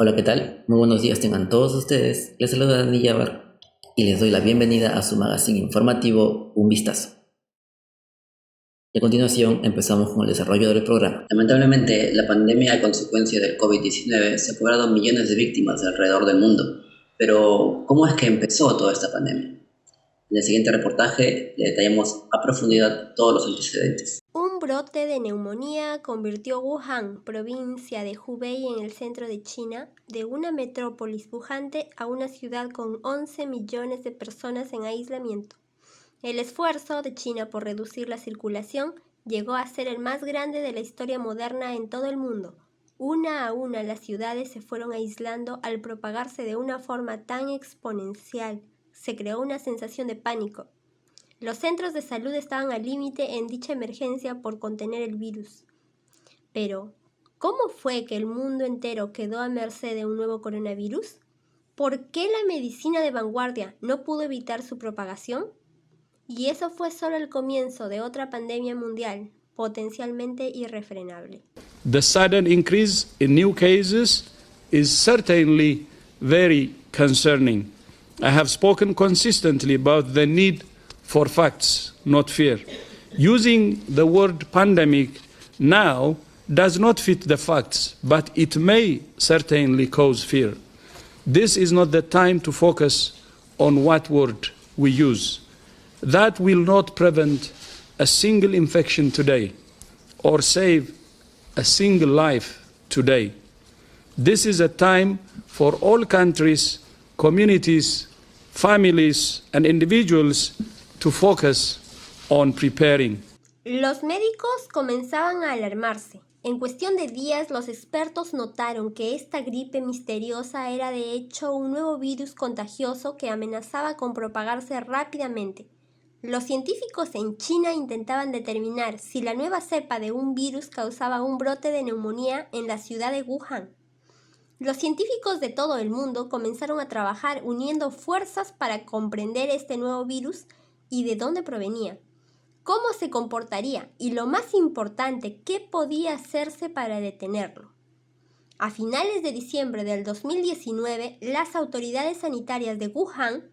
Hola, ¿qué tal? Muy buenos días tengan todos ustedes. Les saluda Dani Yavar y les doy la bienvenida a su magazine informativo Un Vistazo. Y a continuación empezamos con el desarrollo del programa. Lamentablemente, la pandemia a consecuencia del COVID-19 se ha cobrado millones de víctimas alrededor del mundo. Pero, ¿cómo es que empezó toda esta pandemia? En el siguiente reportaje le detallamos a profundidad todos los antecedentes. Un brote de neumonía convirtió Wuhan, provincia de Hubei en el centro de China, de una metrópolis pujante a una ciudad con 11 millones de personas en aislamiento. El esfuerzo de China por reducir la circulación llegó a ser el más grande de la historia moderna en todo el mundo. Una a una las ciudades se fueron aislando al propagarse de una forma tan exponencial. Se creó una sensación de pánico. Los centros de salud estaban al límite en dicha emergencia por contener el virus. Pero, ¿cómo fue que el mundo entero quedó a merced de un nuevo coronavirus? ¿Por qué la medicina de vanguardia no pudo evitar su propagación? Y eso fue solo el comienzo de otra pandemia mundial, potencialmente irrefrenable. The sudden increase in new cases is certainly very concerning. I have spoken consistently about the need for facts, not fear. Using the word pandemic now does not fit the facts, but it may certainly cause fear. This is not the time to focus on what word we use. That will not prevent a single infection today or save a single life today. This is a time for all countries, communities, families, and individuals to focus on preparing. Los médicos comenzaban a alarmarse. En cuestión de días, los expertos notaron que esta gripe misteriosa era de hecho un nuevo virus contagioso que amenazaba con propagarse rápidamente. Los científicos en China intentaban determinar si la nueva cepa de un virus causaba un brote de neumonía en la ciudad de Wuhan. Los científicos de todo el mundo comenzaron a trabajar uniendo fuerzas para comprender este nuevo virus y de dónde provenía, cómo se comportaría y, lo más importante, qué podía hacerse para detenerlo. A finales de diciembre del 2019, las autoridades sanitarias de Wuhan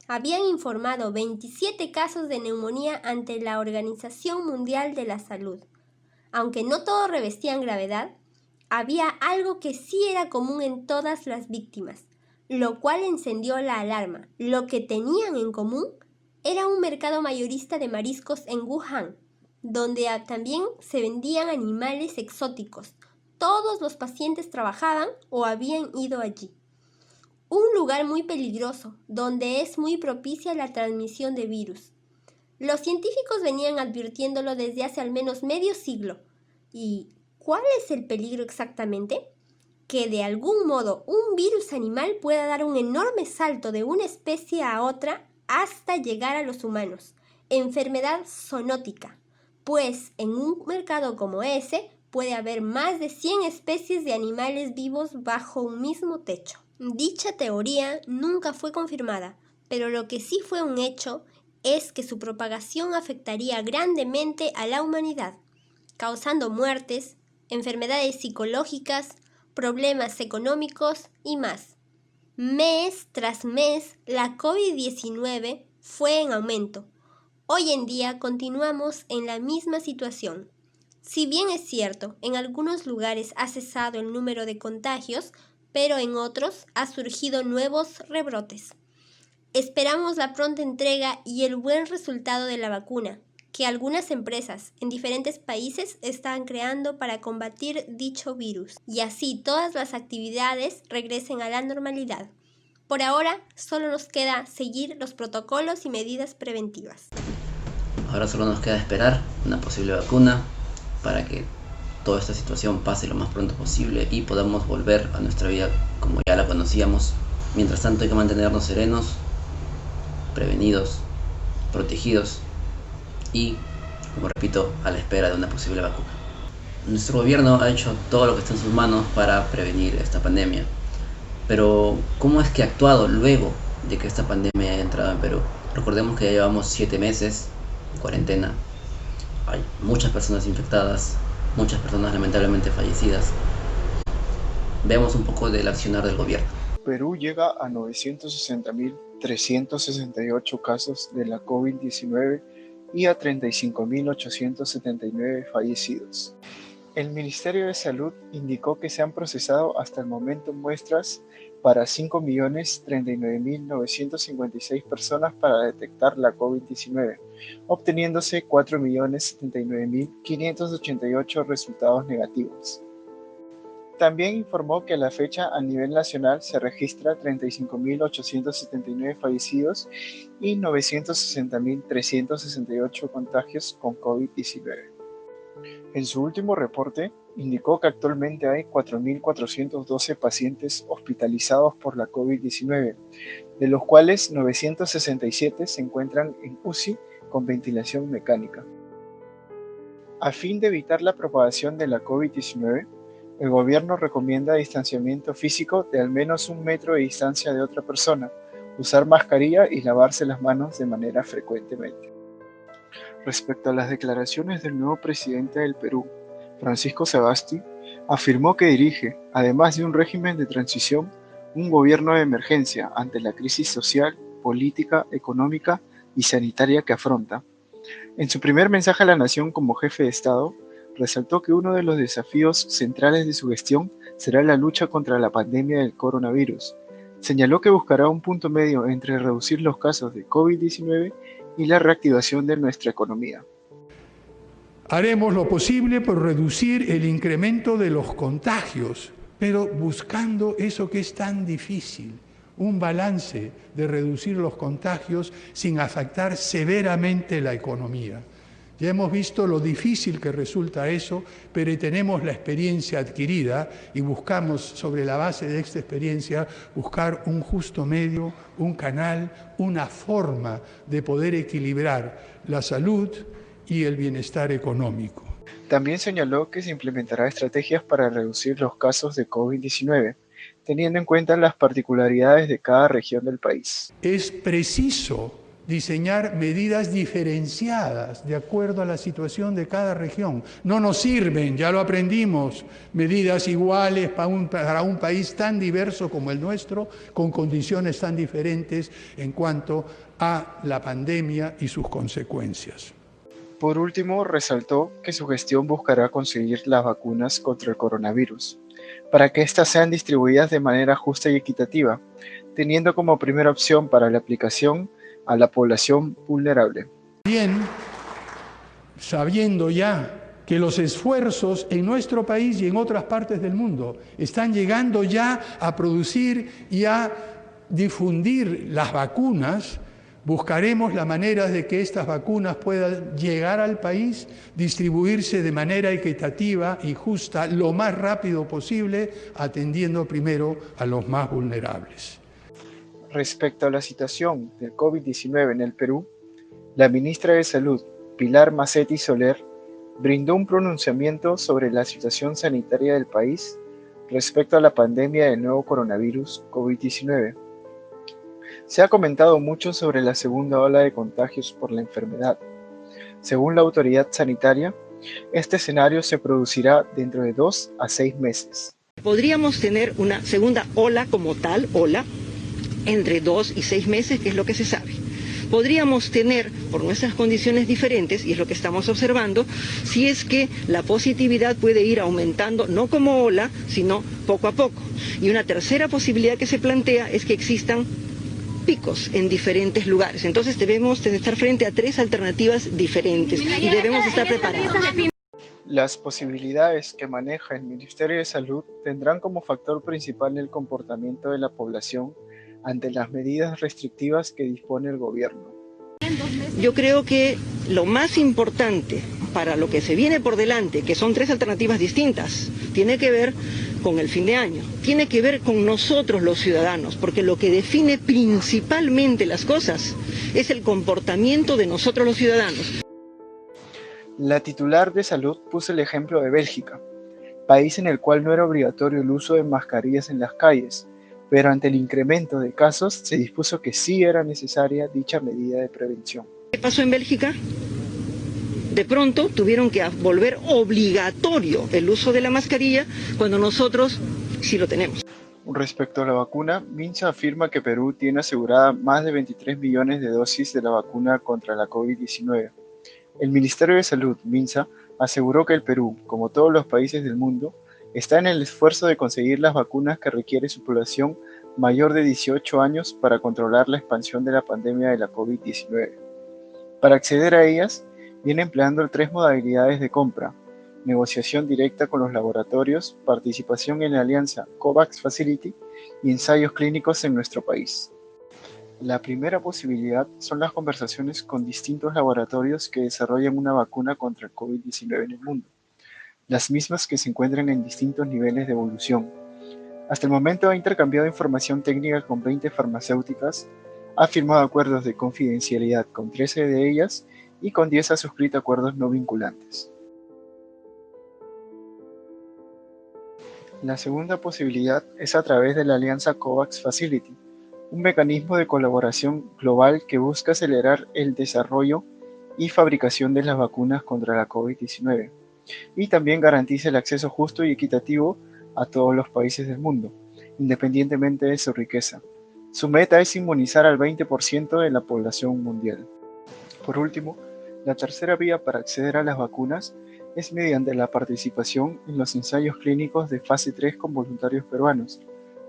habían informado 27 casos de neumonía ante la Organización Mundial de la Salud. Aunque no todos revestían gravedad, había algo que sí era común en todas las víctimas, lo cual encendió la alarma. Lo que tenían en común era un mercado mayorista de mariscos en Wuhan, donde también se vendían animales exóticos. Todos los pacientes trabajaban o habían ido allí. Un lugar muy peligroso, donde es muy propicia la transmisión de virus. Los científicos venían advirtiéndolo desde hace al menos medio siglo. ¿Y cuál es el peligro exactamente? Que de algún modo un virus animal pueda dar un enorme salto de una especie a otra hasta llegar a los humanos. Enfermedad zoonótica, pues en un mercado como ese puede haber más de 100 especies de animales vivos bajo un mismo techo. Dicha teoría nunca fue confirmada, pero lo que sí fue un hecho es que su propagación afectaría grandemente a la humanidad, causando muertes, enfermedades psicológicas, problemas económicos y más. Mes tras mes, la COVID-19 fue en aumento. Hoy en día continuamos en la misma situación. Si bien es cierto, en algunos lugares ha cesado el número de contagios, pero en otros ha surgido nuevos rebrotes. Esperamos la pronta entrega y el buen resultado de la vacuna que algunas empresas en diferentes países están creando para combatir dicho virus, y así todas las actividades regresen a la normalidad. Por ahora, solo nos queda seguir los protocolos y medidas preventivas. Ahora solo nos queda esperar una posible vacuna para que toda esta situación pase lo más pronto posible y podamos volver a nuestra vida como ya la conocíamos. Mientras tanto, hay que mantenernos serenos, prevenidos, protegidos y, como repito, a la espera de una posible vacuna. Nuestro gobierno ha hecho todo lo que está en sus manos para prevenir esta pandemia. Pero, ¿cómo es que ha actuado luego de que esta pandemia haya entrado en Perú? Recordemos que ya llevamos 7 meses en cuarentena. Hay muchas personas infectadas, muchas personas lamentablemente fallecidas. Veamos un poco del accionar del gobierno. Perú llega a 960.368 casos de la COVID-19 y a 35.879 fallecidos. El Ministerio de Salud indicó que se han procesado hasta el momento muestras para 5.039.956 personas para detectar la COVID-19, obteniéndose 4.079.588 resultados negativos. También informó que a la fecha a nivel nacional se registra 35.879 fallecidos y 960.368 contagios con COVID-19. En su último reporte, indicó que actualmente hay 4.412 pacientes hospitalizados por la COVID-19, de los cuales 967 se encuentran en UCI con ventilación mecánica. A fin de evitar la propagación de la COVID-19, el gobierno recomienda distanciamiento físico de al menos 1 metro de distancia de otra persona, usar mascarilla y lavarse las manos de manera frecuentemente. Respecto a las declaraciones del nuevo presidente del Perú, Francisco Sagasti, afirmó que dirige, además de un régimen de transición, un gobierno de emergencia ante la crisis social, política, económica y sanitaria que afronta. En su primer mensaje a la nación como jefe de Estado, resaltó que uno de los desafíos centrales de su gestión será la lucha contra la pandemia del coronavirus. Señaló que buscará un punto medio entre reducir los casos de COVID-19 y la reactivación de nuestra economía. Haremos lo posible por reducir el incremento de los contagios, pero buscando eso que es tan difícil, un balance de reducir los contagios sin afectar severamente la economía. Ya hemos visto lo difícil que resulta eso, pero tenemos la experiencia adquirida y buscamos, sobre la base de esta experiencia, buscar un justo medio, un canal, una forma de poder equilibrar la salud y el bienestar económico. También señaló que se implementará estrategias para reducir los casos de COVID-19, teniendo en cuenta las particularidades de cada región del país. Es preciso diseñar medidas diferenciadas de acuerdo a la situación de cada región. No nos sirven, ya lo aprendimos, medidas iguales para un país tan diverso como el nuestro, con condiciones tan diferentes en cuanto a la pandemia y sus consecuencias. Por último, resaltó que su gestión buscará conseguir las vacunas contra el coronavirus, para que éstas sean distribuidas de manera justa y equitativa, teniendo como primera opción para la aplicación a la población vulnerable. Bien, sabiendo ya que los esfuerzos en nuestro país y en otras partes del mundo están llegando ya a producir y a difundir las vacunas, buscaremos la manera de que estas vacunas puedan llegar al país, distribuirse de manera equitativa y justa lo más rápido posible, atendiendo primero a los más vulnerables. Respecto a la situación del COVID-19 en el Perú, la ministra de Salud, Pilar Massetti Soler, brindó un pronunciamiento sobre la situación sanitaria del país respecto a la pandemia del nuevo coronavirus COVID-19. Se ha comentado mucho sobre la segunda ola de contagios por la enfermedad. Según la autoridad sanitaria, este escenario se producirá dentro de 2 a 6 meses. Podríamos tener una segunda ola como tal, entre 2 y 6 meses, que es lo que se sabe. Podríamos tener, por nuestras condiciones diferentes, y es lo que estamos observando, si es que la positividad puede ir aumentando, no como ola, sino poco a poco. Y una tercera posibilidad que se plantea es que existan picos en diferentes lugares. Entonces debemos estar frente a 3 alternativas diferentes y debemos estar preparados. Las posibilidades que maneja el Ministerio de Salud tendrán como factor principal el comportamiento de la población ante las medidas restrictivas que dispone el gobierno. Yo creo que lo más importante para lo que se viene por delante, que son 3 alternativas distintas, tiene que ver con el fin de año, tiene que ver con nosotros los ciudadanos, porque lo que define principalmente las cosas es el comportamiento de nosotros los ciudadanos. La titular de Salud puso el ejemplo de Bélgica, país en el cual no era obligatorio el uso de mascarillas en las calles, pero ante el incremento de casos se dispuso que sí era necesaria dicha medida de prevención. ¿Qué pasó en Bélgica? De pronto tuvieron que volver obligatorio el uso de la mascarilla cuando nosotros sí lo tenemos. Respecto a la vacuna, Minsa afirma que Perú tiene asegurada más de 23 millones de dosis de la vacuna contra la COVID-19. El Ministerio de Salud, Minsa, aseguró que el Perú, como todos los países del mundo, está en el esfuerzo de conseguir las vacunas que requiere su población mayor de 18 años para controlar la expansión de la pandemia de la COVID-19. Para acceder a ellas, viene empleando 3 modalidades de compra: negociación directa con los laboratorios, participación en la alianza COVAX Facility y ensayos clínicos en nuestro país. La primera posibilidad son las conversaciones con distintos laboratorios que desarrollan una vacuna contra el COVID-19 en el mundo, las mismas que se encuentran en distintos niveles de evolución. Hasta el momento ha intercambiado información técnica con 20 farmacéuticas, ha firmado acuerdos de confidencialidad con 13 de ellas y con 10 ha suscrito acuerdos no vinculantes. La segunda posibilidad es a través de la alianza COVAX Facility, un mecanismo de colaboración global que busca acelerar el desarrollo y fabricación de las vacunas contra la COVID-19 y también garantiza el acceso justo y equitativo a todos los países del mundo, independientemente de su riqueza. Su meta es inmunizar al 20% de la población mundial. Por último, la tercera vía para acceder a las vacunas es mediante la participación en los ensayos clínicos de fase 3 con voluntarios peruanos.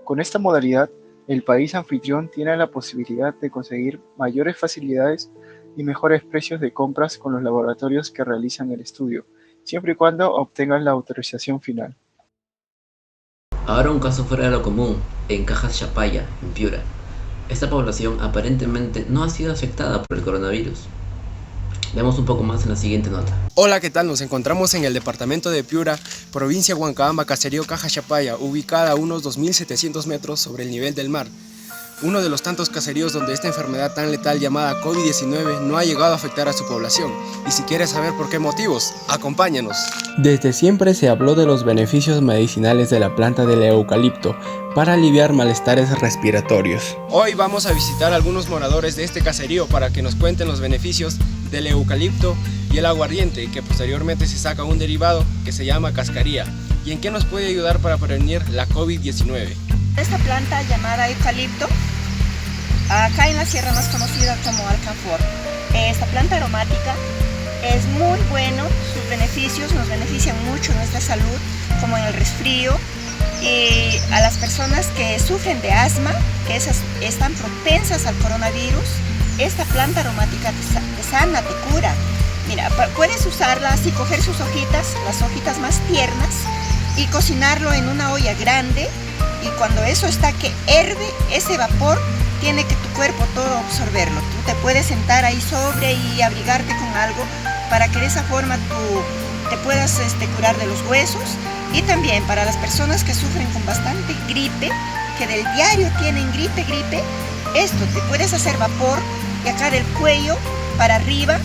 Con esta modalidad, el país anfitrión tiene la posibilidad de conseguir mayores facilidades y mejores precios de compras con los laboratorios que realizan el estudio, siempre y cuando obtengan la autorización final. Ahora un caso fuera de lo común, en Cajas Chapaya, en Piura. Esta población aparentemente no ha sido afectada por el coronavirus. Veamos un poco más en la siguiente nota. Hola, ¿qué tal? Nos encontramos en el departamento de Piura, provincia Huancabamba, caserío Cajas Chapaya, ubicada a unos 2.700 metros sobre el nivel del mar. Uno de los tantos caseríos donde esta enfermedad tan letal llamada COVID-19 no ha llegado a afectar a su población. Y si quieres saber por qué motivos, acompáñanos. Desde siempre se habló de los beneficios medicinales de la planta del eucalipto para aliviar malestares respiratorios. Hoy vamos a visitar a algunos moradores de este caserío para que nos cuenten los beneficios del eucalipto y el aguardiente, que posteriormente se saca un derivado que se llama cascaría, y en qué nos puede ayudar para prevenir la COVID-19. Esta planta llamada eucalipto, acá en la sierra más conocida como alcanfor. Esta planta aromática es muy bueno, sus beneficios nos benefician mucho nuestra salud, como en el resfrío, y a las personas que sufren de asma, que están propensas al coronavirus, esta planta aromática te sana, te cura. Mira, puedes usarla así, coger sus hojitas, las hojitas más tiernas, y cocinarlo en una olla grande, y cuando eso está que herve, ese vapor tiene que tu cuerpo todo absorberlo. Tú te puedes sentar ahí sobre y abrigarte con algo para que de esa forma tú te puedas curar de los huesos. Y también para las personas que sufren con bastante gripe, que del diario tienen gripe, esto te puedes hacer vapor y acá del cuello para arriba,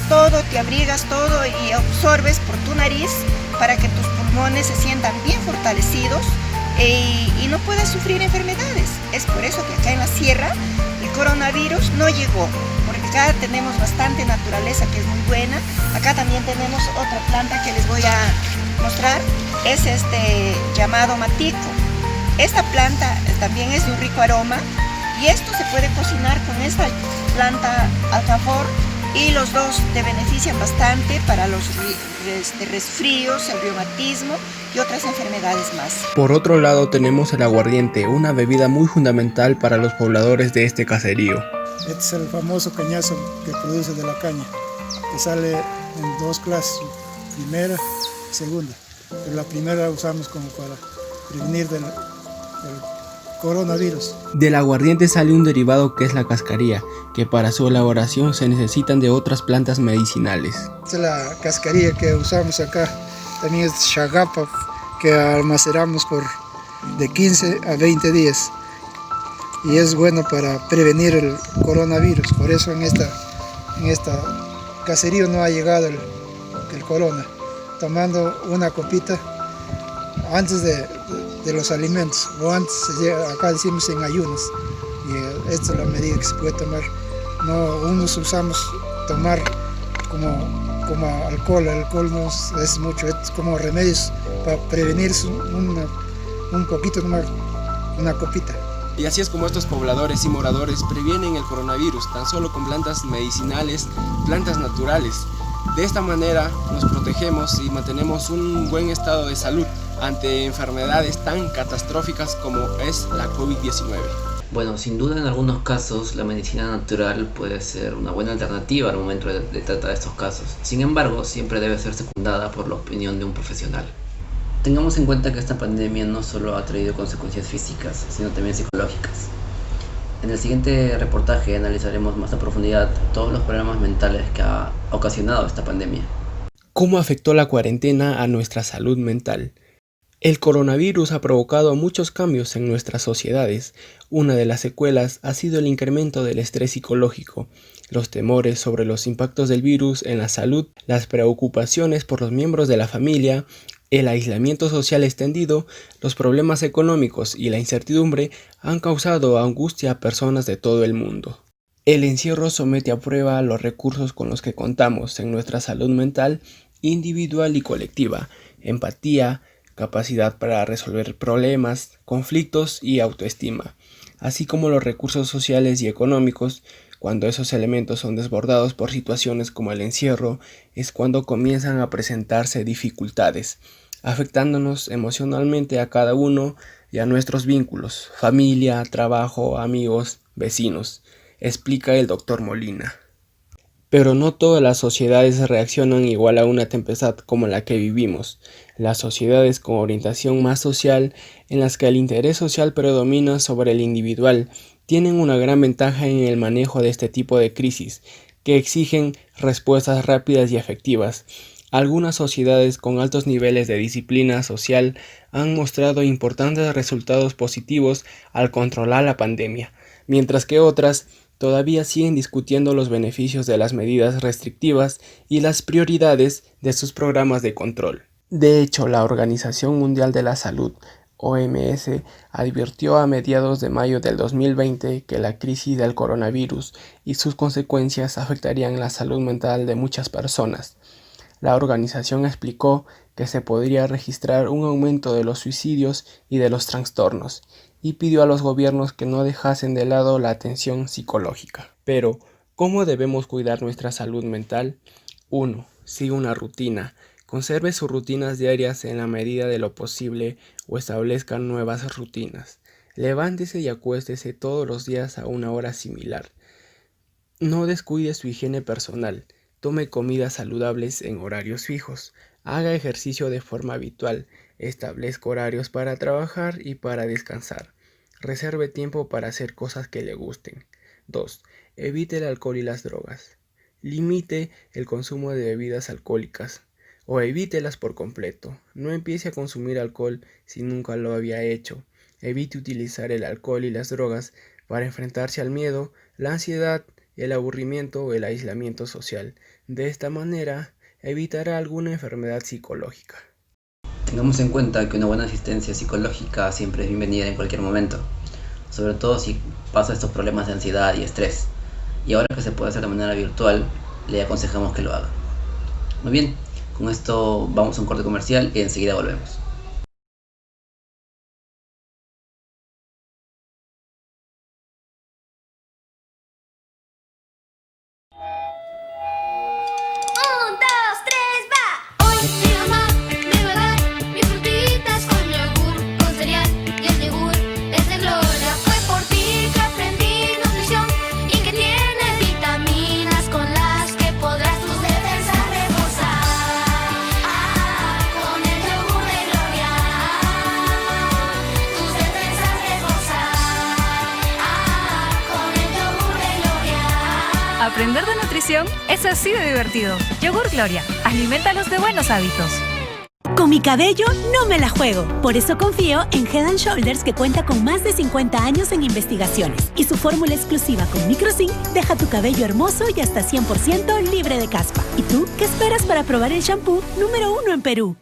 todo te abrigas todo y absorbes por tu nariz para que tus pulmones se sientan bien fortalecidos y no puedas sufrir enfermedades. Es por eso que acá en la sierra el coronavirus no llegó, porque acá tenemos bastante naturaleza que es muy buena. Acá también tenemos otra planta que les voy a mostrar, es llamado matico. Esta planta también es de un rico aroma y esto se puede cocinar con esta planta alcanfor y los dos te benefician bastante para los resfríos, el reumatismo y otras enfermedades más. Por otro lado tenemos el aguardiente, una bebida muy fundamental para los pobladores de este caserío. Este es el famoso cañazo que produce de la caña, que sale en dos clases, primera y segunda. Pero la primera la usamos como para prevenir del coronavirus. Del aguardiente sale un derivado que es la cascaría, que para su elaboración se necesitan de otras plantas medicinales. Esta es la cascaría que usamos acá, también es chagapa, que almacenamos de 15 a 20 días. Y es bueno para prevenir el coronavirus, por eso en esta caserío no ha llegado el corona. Tomando una copita antes de los alimentos, o antes, acá decimos en ayunas, y esta es la medida que se puede tomar. No, unos usamos tomar como alcohol, el alcohol no es mucho, es como remedios para prevenir un poquito nomás, una copita. Y así es como estos pobladores y moradores previenen el coronavirus, tan solo con plantas medicinales, plantas naturales. De esta manera nos protegemos y mantenemos un buen estado de salud ante enfermedades tan catastróficas como es la COVID-19. Bueno, sin duda en algunos casos la medicina natural puede ser una buena alternativa al momento de tratar estos casos. Sin embargo, siempre debe ser secundada por la opinión de un profesional. Tengamos en cuenta que esta pandemia no solo ha traído consecuencias físicas, sino también psicológicas. En el siguiente reportaje analizaremos más a profundidad todos los problemas mentales que ha ocasionado esta pandemia. ¿Cómo afectó la cuarentena a nuestra salud mental? El coronavirus ha provocado muchos cambios en nuestras sociedades. Una de las secuelas ha sido el incremento del estrés psicológico, los temores sobre los impactos del virus en la salud, las preocupaciones por los miembros de la familia, el aislamiento social extendido, los problemas económicos y la incertidumbre han causado angustia a personas de todo el mundo. El encierro somete a prueba los recursos con los que contamos en nuestra salud mental, individual y colectiva, empatía, capacidad para resolver problemas, conflictos y autoestima, así como los recursos sociales y económicos. Cuando esos elementos son desbordados por situaciones como el encierro, es cuando comienzan a presentarse dificultades, afectándonos emocionalmente a cada uno y a nuestros vínculos, familia, trabajo, amigos, vecinos, explica el Dr. Molina. Pero no todas las sociedades reaccionan igual a una tempestad como la que vivimos. Las sociedades con orientación más social, en las que el interés social predomina sobre el individual, tienen una gran ventaja en el manejo de este tipo de crisis, que exigen respuestas rápidas y efectivas. Algunas sociedades con altos niveles de disciplina social han mostrado importantes resultados positivos al controlar la pandemia, mientras que otras todavía siguen discutiendo los beneficios de las medidas restrictivas y las prioridades de sus programas de control. De hecho, la Organización Mundial de la Salud, OMS, advirtió a mediados de mayo del 2020 que la crisis del coronavirus y sus consecuencias afectarían la salud mental de muchas personas. La organización explicó que se podría registrar un aumento de los suicidios y de los trastornos, y pidió a los gobiernos que no dejasen de lado la atención psicológica. Pero, ¿cómo debemos cuidar nuestra salud mental? 1. Siga una rutina. Conserve sus rutinas diarias en la medida de lo posible o establezca nuevas rutinas. Levántese y acuéstese todos los días a una hora similar. No descuide su higiene personal. Tome comidas saludables en horarios fijos. Haga ejercicio de forma habitual. Establezca horarios para trabajar y para descansar. Reserve tiempo para hacer cosas que le gusten. 2. Evite el alcohol y las drogas. Limite el consumo de bebidas alcohólicas o evítelas por completo. No empiece a consumir alcohol si nunca lo había hecho. Evite utilizar el alcohol y las drogas para enfrentarse al miedo, la ansiedad, el aburrimiento o el aislamiento social. De esta manera, evitará alguna enfermedad psicológica. Tengamos en cuenta que una buena asistencia psicológica siempre es bienvenida en cualquier momento, sobre todo si pasa estos problemas de ansiedad y estrés. Y ahora que se puede hacer de manera virtual, le aconsejamos que lo haga. Muy bien, con esto vamos a un corte comercial y enseguida volvemos. Aprender de nutrición es así de divertido. Yogur Gloria, alimentalos de buenos hábitos. Con mi cabello no me la juego. Por eso confío en Head & Shoulders, que cuenta con más de 50 años en investigaciones. Y su fórmula exclusiva con microzinc deja tu cabello hermoso y hasta 100% libre de caspa. ¿Y tú qué esperas para probar el shampoo número 1 en Perú?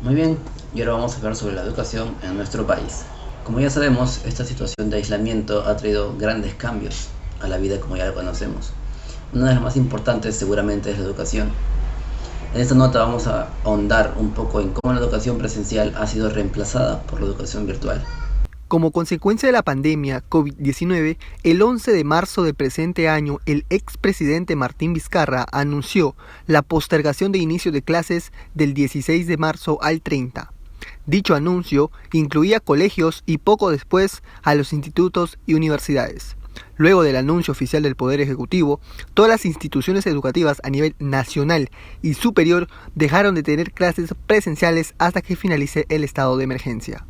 Muy bien, y ahora vamos a hablar sobre la educación en nuestro país. Como ya sabemos, esta situación de aislamiento ha traído grandes cambios a la vida como ya la conocemos. Una de las más importantes seguramente es la educación. En esta nota vamos a ahondar un poco en cómo la educación presencial ha sido reemplazada por la educación virtual. Como consecuencia de la pandemia COVID-19, el 11 de marzo del presente año, el expresidente Martín Vizcarra anunció la postergación de inicio de clases del 16 de marzo al 30. Dicho anuncio incluía colegios y poco después a los institutos y universidades. Luego del anuncio oficial del Poder Ejecutivo, todas las instituciones educativas a nivel nacional y superior dejaron de tener clases presenciales hasta que finalice el estado de emergencia.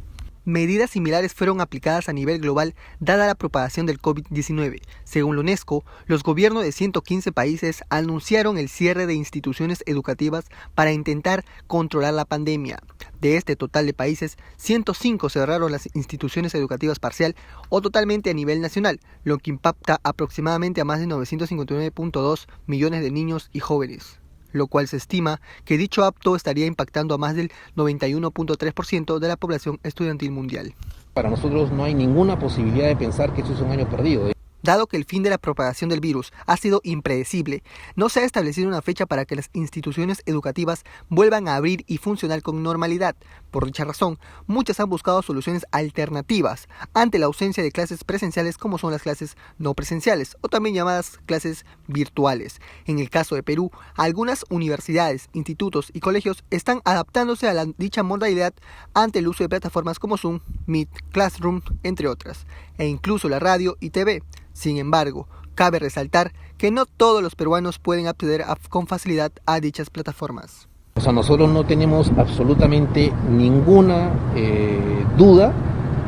Medidas similares fueron aplicadas a nivel global dada la propagación del COVID-19. Según la UNESCO, los gobiernos de 115 países anunciaron el cierre de instituciones educativas para intentar controlar la pandemia. De este total de países, 105 cerraron las instituciones educativas parcial o totalmente a nivel nacional, lo que impacta aproximadamente a más de 959.2 millones de niños y jóvenes, lo cual se estima que dicho acto estaría impactando a más del 91.3% de la población estudiantil mundial. Para nosotros no hay ninguna posibilidad de pensar que esto es un año perdido. Dado que el fin de la propagación del virus ha sido impredecible, no se ha establecido una fecha para que las instituciones educativas vuelvan a abrir y funcionar con normalidad. Por dicha razón, muchas han buscado soluciones alternativas ante la ausencia de clases presenciales como son las clases no presenciales o también llamadas clases virtuales. En el caso de Perú, algunas universidades, institutos y colegios están adaptándose a dicha modalidad ante el uso de plataformas como Zoom, Meet, Classroom, entre otras, e incluso la radio y TV. Sin embargo, cabe resaltar que no todos los peruanos pueden acceder con facilidad a dichas plataformas. O sea, nosotros no tenemos absolutamente ninguna duda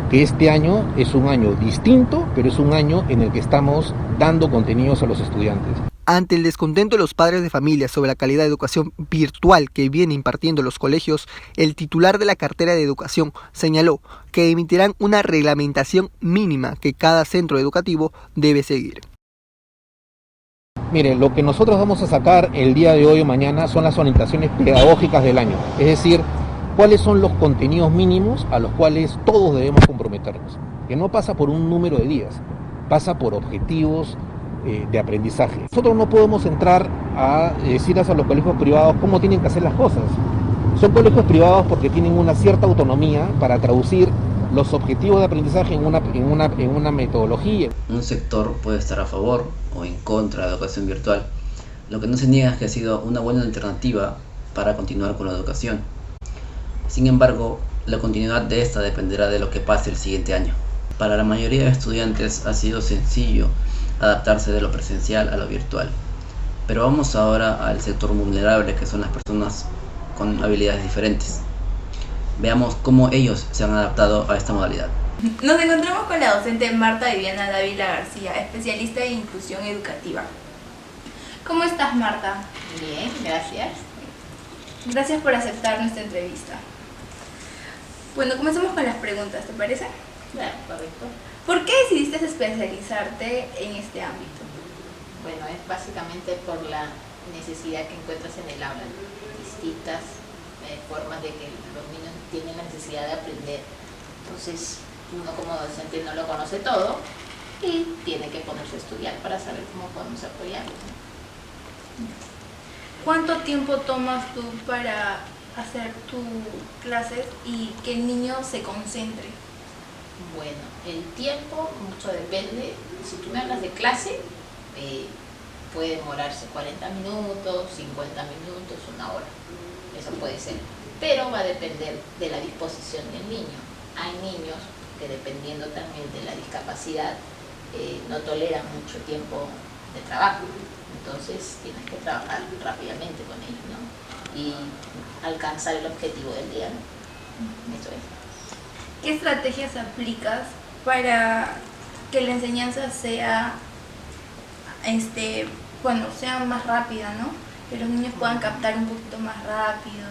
que este año es un año distinto, pero es un año en el que estamos dando contenidos a los estudiantes. Ante el descontento de los padres de familia sobre la calidad de educación virtual que viene impartiendo los colegios, el titular de la cartera de educación señaló que emitirán una reglamentación mínima que cada centro educativo debe seguir. Mire, lo que nosotros vamos a sacar el día de hoy o mañana son las orientaciones pedagógicas del año, es decir, cuáles son los contenidos mínimos a los cuales todos debemos comprometernos, que no pasa por un número de días, pasa por objetivos de aprendizaje. Nosotros no podemos entrar a decirles a los colegios privados cómo tienen que hacer las cosas. Son colegios privados porque tienen una cierta autonomía para traducir los objetivos de aprendizaje en una metodología. Un sector puede estar a favor o en contra de la educación virtual. Lo que no se niega es que ha sido una buena alternativa para continuar con la educación. Sin embargo, la continuidad de esta dependerá de lo que pase el siguiente año. Para la mayoría de estudiantes ha sido sencillo adaptarse de lo presencial a lo virtual. Pero vamos ahora al sector vulnerable, que son las personas con habilidades diferentes. Veamos cómo ellos se han adaptado a esta modalidad. Nos encontramos con la docente Marta Viviana Dávila García, especialista en inclusión educativa. ¿Cómo estás, Marta? Bien, gracias. Gracias por aceptar nuestra entrevista. Bueno, comencemos con las preguntas, ¿te parece? Claro, correcto. ¿Por qué decidiste especializarte en este ámbito? Bueno, es básicamente por la necesidad que encuentras en el aula, distintas formas de que los niños tienen la necesidad de aprender. Entonces, uno como docente no lo conoce todo y tiene que ponerse a estudiar para saber cómo podemos apoyarlos. ¿Cuánto tiempo tomas tú para hacer tus clases y que el niño se concentre? Bueno, el tiempo mucho depende. Si tú me hablas de clase, puede demorarse 40 minutos, 50 minutos, una hora. Eso puede ser. Pero va a depender de la disposición del niño. Hay niños que, dependiendo también de la discapacidad, no toleran mucho tiempo de trabajo. Entonces tienes que trabajar rápidamente con ellos, ¿no? Y alcanzar el objetivo del día, ¿no? Eso es. ¿Qué estrategias aplicas para que la enseñanza sea, sea más rápida, ¿no? Que los niños puedan captar un poquito más rápido.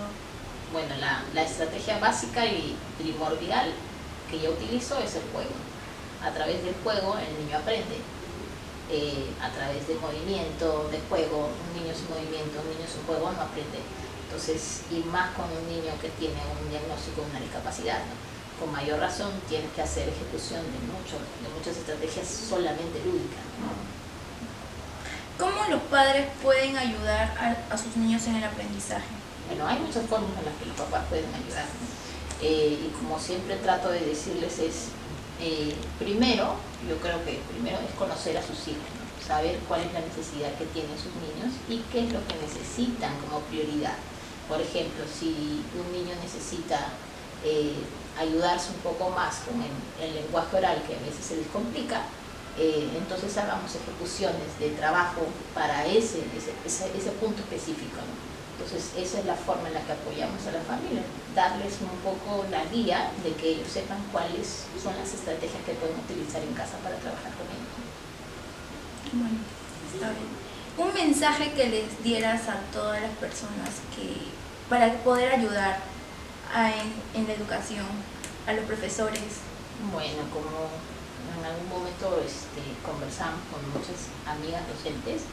Bueno, la estrategia básica y primordial que yo utilizo es el juego. A través del juego el niño aprende. A través del movimiento, de juego, un niño sin movimiento, un niño sin juego no aprende. Entonces, y más con un niño que tiene un diagnóstico de una discapacidad, ¿no? Con mayor razón tienes que hacer ejecución de muchas estrategias solamente lúdicas, ¿no? ¿Cómo los padres pueden ayudar a sus niños en el aprendizaje? Bueno, hay muchas formas en las que los papás pueden ayudar, ¿no? Y como siempre trato de decirles es, primero, yo creo que primero es conocer a sus hijos, ¿no? Saber cuál es la necesidad que tienen sus niños y qué es lo que necesitan como prioridad. Por ejemplo, si un niño necesita ayudarse un poco más con el lenguaje oral, que a veces se les complica, entonces hagamos ejecuciones de trabajo para ese punto específico, ¿no? Entonces esa es la forma en la que apoyamos a la familia, darles un poco la guía de que ellos sepan cuáles son las estrategias que pueden utilizar en casa para trabajar con ellos. Bueno, está bien. Un mensaje que les dieras a todas las personas para poder ayudar en la educación, a los profesores. Bueno, como en algún momento conversamos con muchas amigas docentes,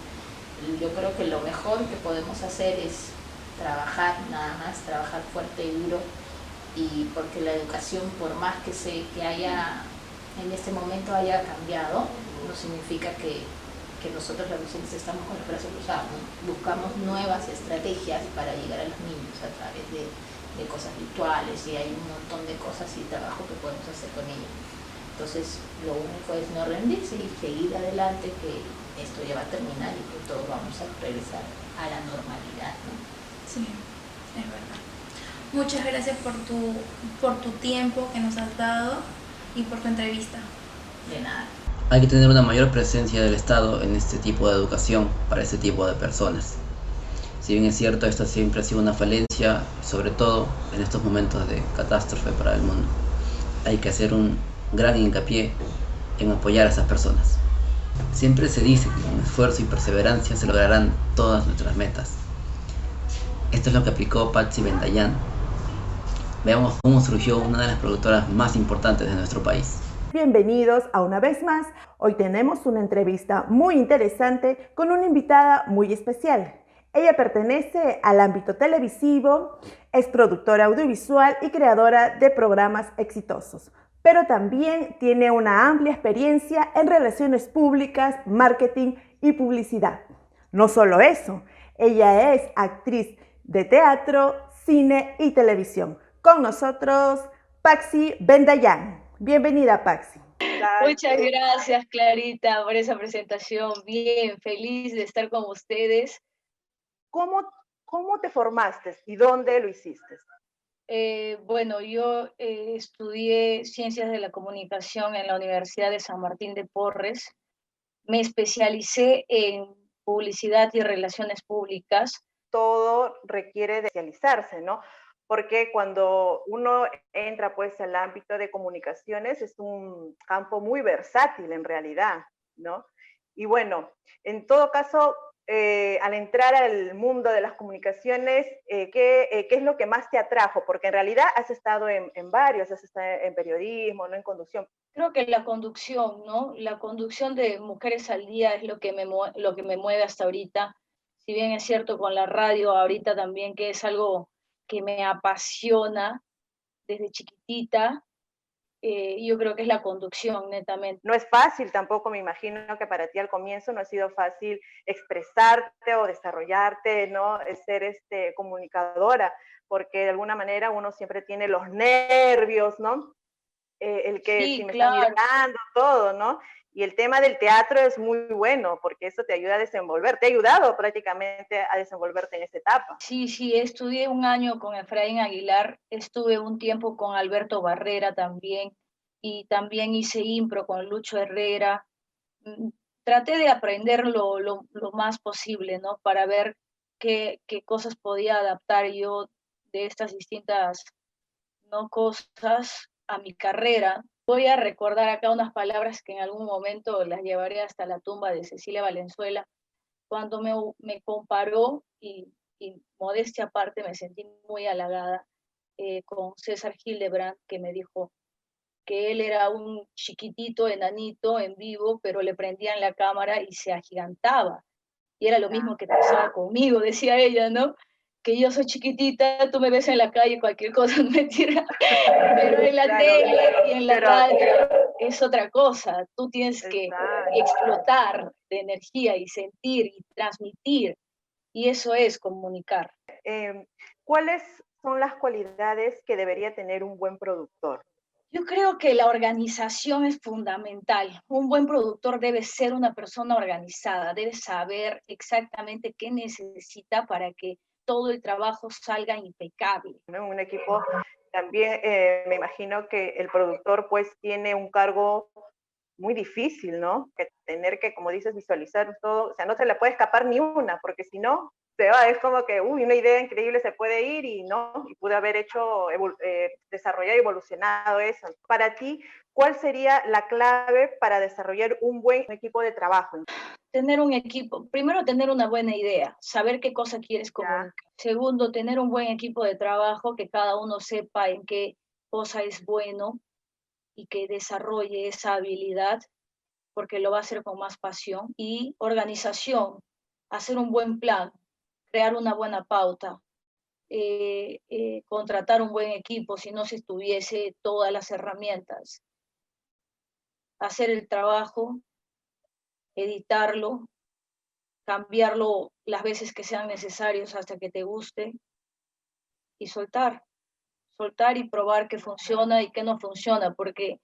yo creo que lo mejor que podemos hacer es trabajar, nada más, trabajar fuerte y duro, y porque la educación, por más que haya en este momento haya cambiado, no significa que nosotros los docentes estamos con los brazos cruzados, ¿no? Buscamos nuevas estrategias para llegar a los niños a través de cosas virtuales, y hay un montón de cosas y trabajo que podemos hacer con ellos. Entonces, lo único es no rendirse y seguir adelante, que esto ya va a terminar y que todos vamos a regresar a la normalidad, ¿no? Sí, es verdad. Muchas gracias por tu tiempo que nos has dado y por tu entrevista. De nada. Hay que tener una mayor presencia del Estado en este tipo de educación para este tipo de personas. Si bien es cierto, esto siempre ha sido una falencia, sobre todo en estos momentos de catástrofe para el mundo. Hay que hacer un gran hincapié en apoyar a esas personas. Siempre se dice que con esfuerzo y perseverancia se lograrán todas nuestras metas. Esto es lo que aplicó Patsy Bendayan. Veamos cómo surgió una de las productoras más importantes de nuestro país. Bienvenidos a una vez más. Hoy tenemos una entrevista muy interesante con una invitada muy especial. Ella pertenece al ámbito televisivo, es productora audiovisual y creadora de programas exitosos, pero también tiene una amplia experiencia en relaciones públicas, marketing y publicidad. No solo eso, ella es actriz de teatro, cine y televisión. Con nosotros, Patsy Bendayan. Bienvenida, Patsy. Muchas gracias, Clarita, por esa presentación. Bien, feliz de estar con ustedes. ¿Cómo te formaste y dónde lo hiciste? Bueno, yo estudié Ciencias de la Comunicación en la Universidad de San Martín de Porres. Me especialicé en Publicidad y Relaciones Públicas. Todo requiere de especializarse, ¿no? Porque cuando uno entra pues al ámbito de comunicaciones es un campo muy versátil en realidad, ¿no? Y bueno, en todo caso, al entrar al mundo de las comunicaciones, ¿qué es lo que más te atrajo? Porque en realidad has estado en varios, has estado en periodismo, ¿no? En conducción. Creo que la conducción, ¿no? La conducción de Mujeres al Día es lo que me mueve hasta ahorita. Si bien es cierto con la radio ahorita también, que es algo que me apasiona desde chiquitita, yo creo que es la conducción, netamente. No es fácil tampoco, me imagino que para ti al comienzo no ha sido fácil expresarte o desarrollarte, ¿no? Ser comunicadora, porque de alguna manera uno siempre tiene los nervios, ¿no? El que sí, si me claro. están mirando, todo, ¿no? Y el tema del teatro es muy bueno, porque eso te ayuda a desenvolver, te ha ayudado prácticamente a desenvolverte en esta etapa. Sí, estudié un año con Efraín Aguilar, estuve un tiempo con Alberto Barrera también, y también hice impro con Lucho Herrera. Traté de aprender lo más posible, ¿no? Para ver qué cosas podía adaptar yo de estas distintas, ¿no? cosas a mi carrera. Voy a recordar acá unas palabras que en algún momento las llevaré hasta la tumba de Cecilia Valenzuela, cuando me comparó, y modestia aparte me sentí muy halagada, con César Hildebrand, que me dijo que él era un chiquitito, enanito, en vivo, pero le prendían la cámara y se agigantaba. Y era lo mismo que pasaba conmigo, decía ella, ¿no? Que yo soy chiquitita, tú me ves en la calle, cualquier cosa, mentira. Pero en la tele y en la radio es otra cosa. Tú tienes que explotar de energía y sentir y transmitir, y eso es comunicar. ¿Cuáles son las cualidades que debería tener un buen productor? Yo creo que la organización es fundamental. Un buen productor debe ser una persona organizada, debe saber exactamente qué necesita para que todo el trabajo salga impecable. Un equipo también, me imagino que el productor pues tiene un cargo muy difícil, ¿no? Que tener que, como dices, visualizar todo, o sea, no se le puede escapar ni una, porque si no, se va, es como que, una idea increíble se puede ir y no, y pude haber hecho, desarrollado y evolucionado eso. Para ti, ¿cuál sería la clave para desarrollar un buen equipo de trabajo? Tener un equipo, primero tener una buena idea, saber qué cosa quieres comunicar. Segundo, tener un buen equipo de trabajo, que cada uno sepa en qué cosa es bueno y que desarrolle esa habilidad, porque lo va a hacer con más pasión. Y organización, hacer un buen plan, crear una buena pauta, contratar un buen equipo si no se tuviese todas las herramientas, hacer el trabajo, editarlo, cambiarlo las veces que sean necesarios hasta que te guste y soltar y probar qué funciona y qué no funciona, porque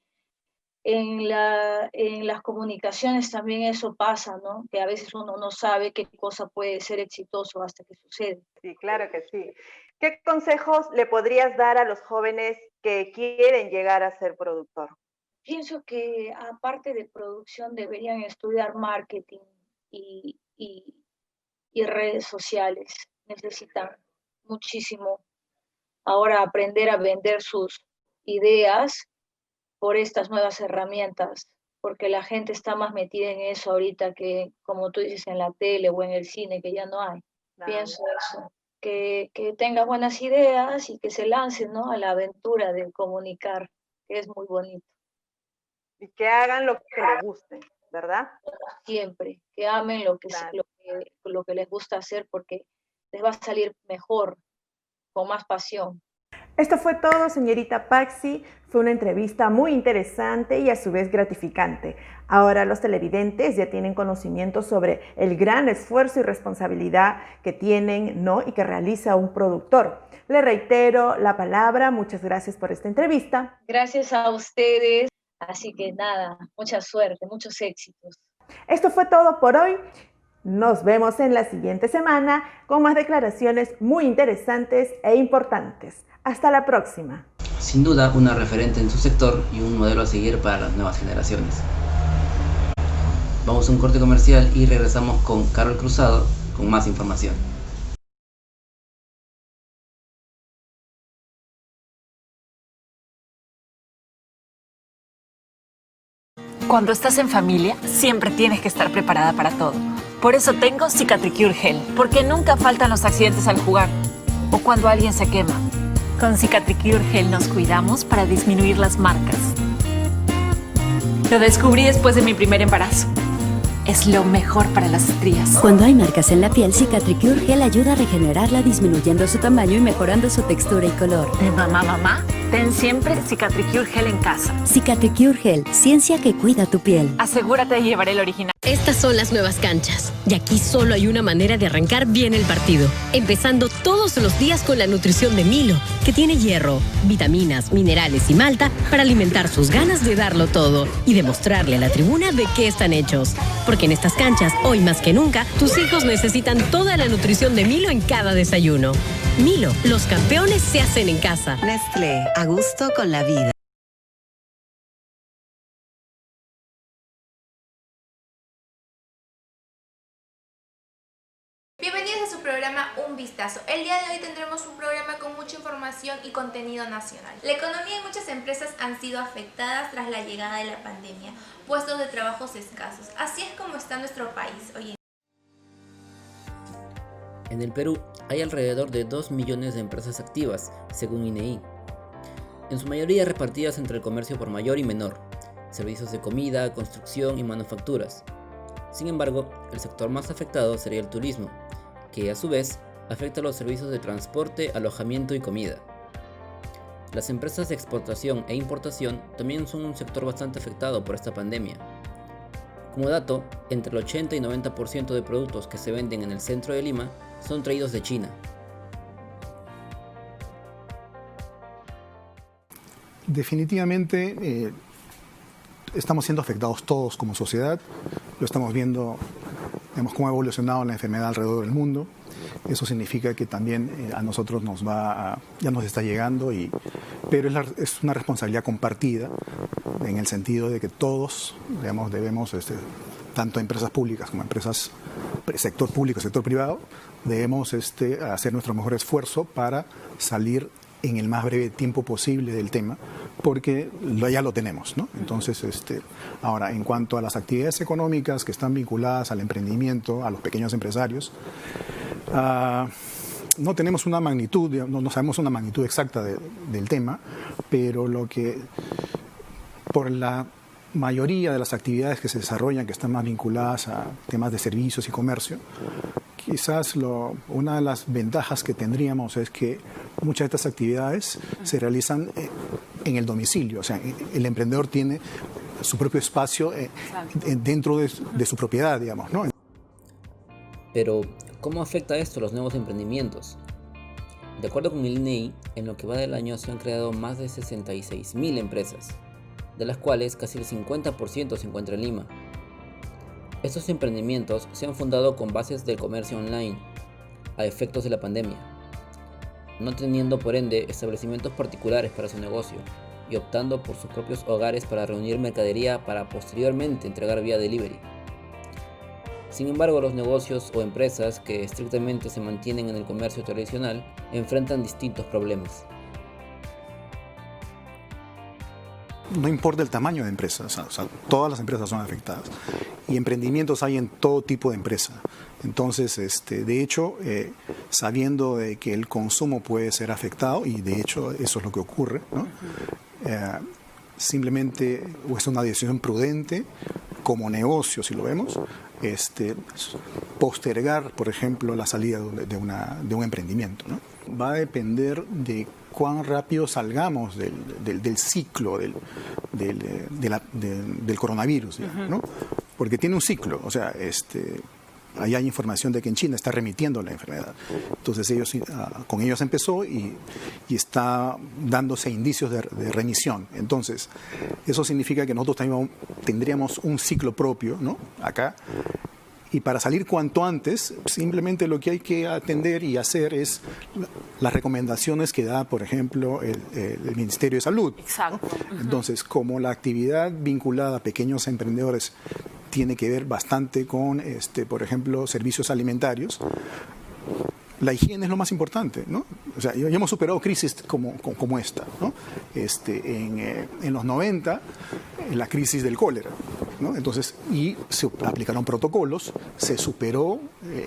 en las comunicaciones también eso pasa, ¿no? Que a veces uno no sabe qué cosa puede ser exitoso hasta que sucede. Sí, claro que sí. ¿Qué consejos le podrías dar a los jóvenes que quieren llegar a ser productor? Pienso que aparte de producción deberían estudiar marketing y redes sociales. Necesitan muchísimo ahora aprender a vender sus ideas por estas nuevas herramientas, porque la gente está más metida en eso ahorita que, como tú dices, en la tele o en el cine, que ya no hay. Pienso eso, que tengan buenas ideas y que se lancen, ¿no?, a la aventura de comunicar, que es muy bonito. Y que hagan lo que les guste, ¿verdad? Siempre, que amen lo que les gusta hacer, porque les va a salir mejor, con más pasión. Esto fue todo, señorita Paxi. Fue una entrevista muy interesante y a su vez gratificante. Ahora los televidentes ya tienen conocimiento sobre el gran esfuerzo y responsabilidad que tienen, ¿no?, y que realiza un productor. Le reitero la palabra. Muchas gracias por esta entrevista. Gracias a ustedes. Así que nada, mucha suerte, muchos éxitos. Esto fue todo por hoy. Nos vemos en la siguiente semana con más declaraciones muy interesantes e importantes. Hasta la próxima. Sin duda, una referente en su sector y un modelo a seguir para las nuevas generaciones. Vamos a un corte comercial y regresamos con Carol Cruzado con más información. Cuando estás en familia, siempre tienes que estar preparada para todo. Por eso tengo Cicatricure Gel, porque nunca faltan los accidentes al jugar o cuando alguien se quema. Con Cicatricure Gel nos cuidamos para disminuir las marcas. Lo descubrí después de mi primer embarazo. Es lo mejor para las estrías. Cuando hay marcas en la piel, Cicatricure Gel ayuda a regenerarla disminuyendo su tamaño y mejorando su textura y color. Mamá, ten siempre Cicatricure Gel en casa. Cicatricure Gel, ciencia que cuida tu piel. Asegúrate de llevar el original. Estas son las nuevas canchas. Y aquí solo hay una manera de arrancar bien el partido. Empezando todos los días con la nutrición de Milo, que tiene hierro, vitaminas, minerales y malta para alimentar sus ganas de darlo todo y demostrarle a la tribuna de qué están hechos. Porque en estas canchas, hoy más que nunca, tus hijos necesitan toda la nutrición de Milo en cada desayuno. Milo, los campeones se hacen en casa. Nestlé, a gusto con la vida. Bienvenidos a su programa Un Vistazo. El día de hoy tendremos un programa con mucha información y contenido nacional. La economía y muchas empresas han sido afectadas tras la llegada de la pandemia, puestos de trabajos escasos. Así es como está nuestro país hoy en día. En el Perú hay alrededor de 2 millones de empresas activas, según INEI. En su mayoría repartidas entre el comercio por mayor y menor, servicios de comida, construcción y manufacturas. Sin embargo, el sector más afectado sería el turismo, que a su vez afecta a los servicios de transporte, alojamiento y comida. Las empresas de exportación e importación también son un sector bastante afectado por esta pandemia. Como dato, entre el 80 y 90% de productos que se venden en el centro de Lima son traídos de China. Definitivamente estamos siendo afectados todos como sociedad. Lo estamos viendo, vemos cómo ha evolucionado la enfermedad alrededor del mundo. Eso significa que también a nosotros ya nos está llegando, pero es una responsabilidad compartida en el sentido de que todos, digamos, debemos, tanto empresas públicas como empresas, sector público, sector privado, debemos hacer nuestro mejor esfuerzo para salir en el más breve tiempo posible del tema, porque ya lo tenemos, ¿no? Entonces, ahora, en cuanto a las actividades económicas que están vinculadas al emprendimiento, a los pequeños empresarios, no tenemos una magnitud, no sabemos una magnitud exacta del tema, pero por la mayoría de las actividades que se desarrollan, que están más vinculadas a temas de servicios y comercio, quizás una de las ventajas que tendríamos es que muchas de estas actividades se realizan en el domicilio, o sea, el emprendedor tiene su propio espacio dentro de su propiedad, digamos, ¿no? Pero, ¿cómo afecta esto a los nuevos emprendimientos? De acuerdo con el INEI, en lo que va del año se han creado más de 66.000 empresas, de las cuales casi el 50% se encuentra en Lima. Estos emprendimientos se han fundado con bases del comercio online, a efectos de la pandemia, no teniendo por ende establecimientos particulares para su negocio y optando por sus propios hogares para reunir mercadería para posteriormente entregar vía delivery. Sin embargo, los negocios o empresas que estrictamente se mantienen en el comercio tradicional enfrentan distintos problemas. No importa el tamaño de empresas, o sea, todas las empresas son afectadas. Y emprendimientos hay en todo tipo de empresa. Entonces, de hecho, sabiendo de que el consumo puede ser afectado, y de hecho eso es lo que ocurre, ¿no? Simplemente es una decisión prudente como negocio, si lo vemos, postergar, por ejemplo, la salida de un emprendimiento, ¿no? Va a depender de cuán rápido salgamos del ciclo del coronavirus, ¿no? Porque tiene un ciclo, o sea, ahí hay información de que en China está remitiendo la enfermedad. Entonces con ellos empezó y está dándose indicios de remisión. Entonces, eso significa que nosotros también tendríamos un ciclo propio, ¿no? Acá. Y para salir cuanto antes, simplemente lo que hay que atender y hacer es las recomendaciones que da, por ejemplo, el Ministerio de Salud. Exacto. ¿No? Entonces, como la actividad vinculada a pequeños emprendedores tiene que ver bastante con, por ejemplo, servicios alimentarios, la higiene es lo más importante, ¿no? O sea, ya hemos superado crisis como esta, ¿no? En los 90, la crisis del cólera, ¿no? Entonces, y se aplicaron protocolos, se superó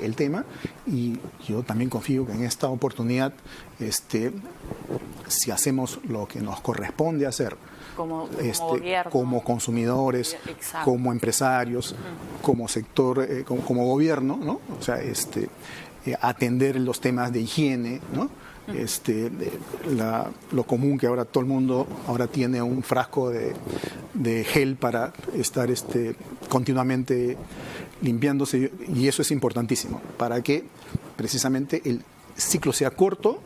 el tema, y yo también confío que en esta oportunidad, si hacemos lo que nos corresponde hacer, como gobierno, como consumidores, exacto, como empresarios, como sector, como gobierno, ¿no? O sea, atender los temas de higiene, ¿no? Lo común que ahora todo el mundo ahora tiene un frasco de gel para estar continuamente limpiándose, y eso es importantísimo para que precisamente el ciclo sea corto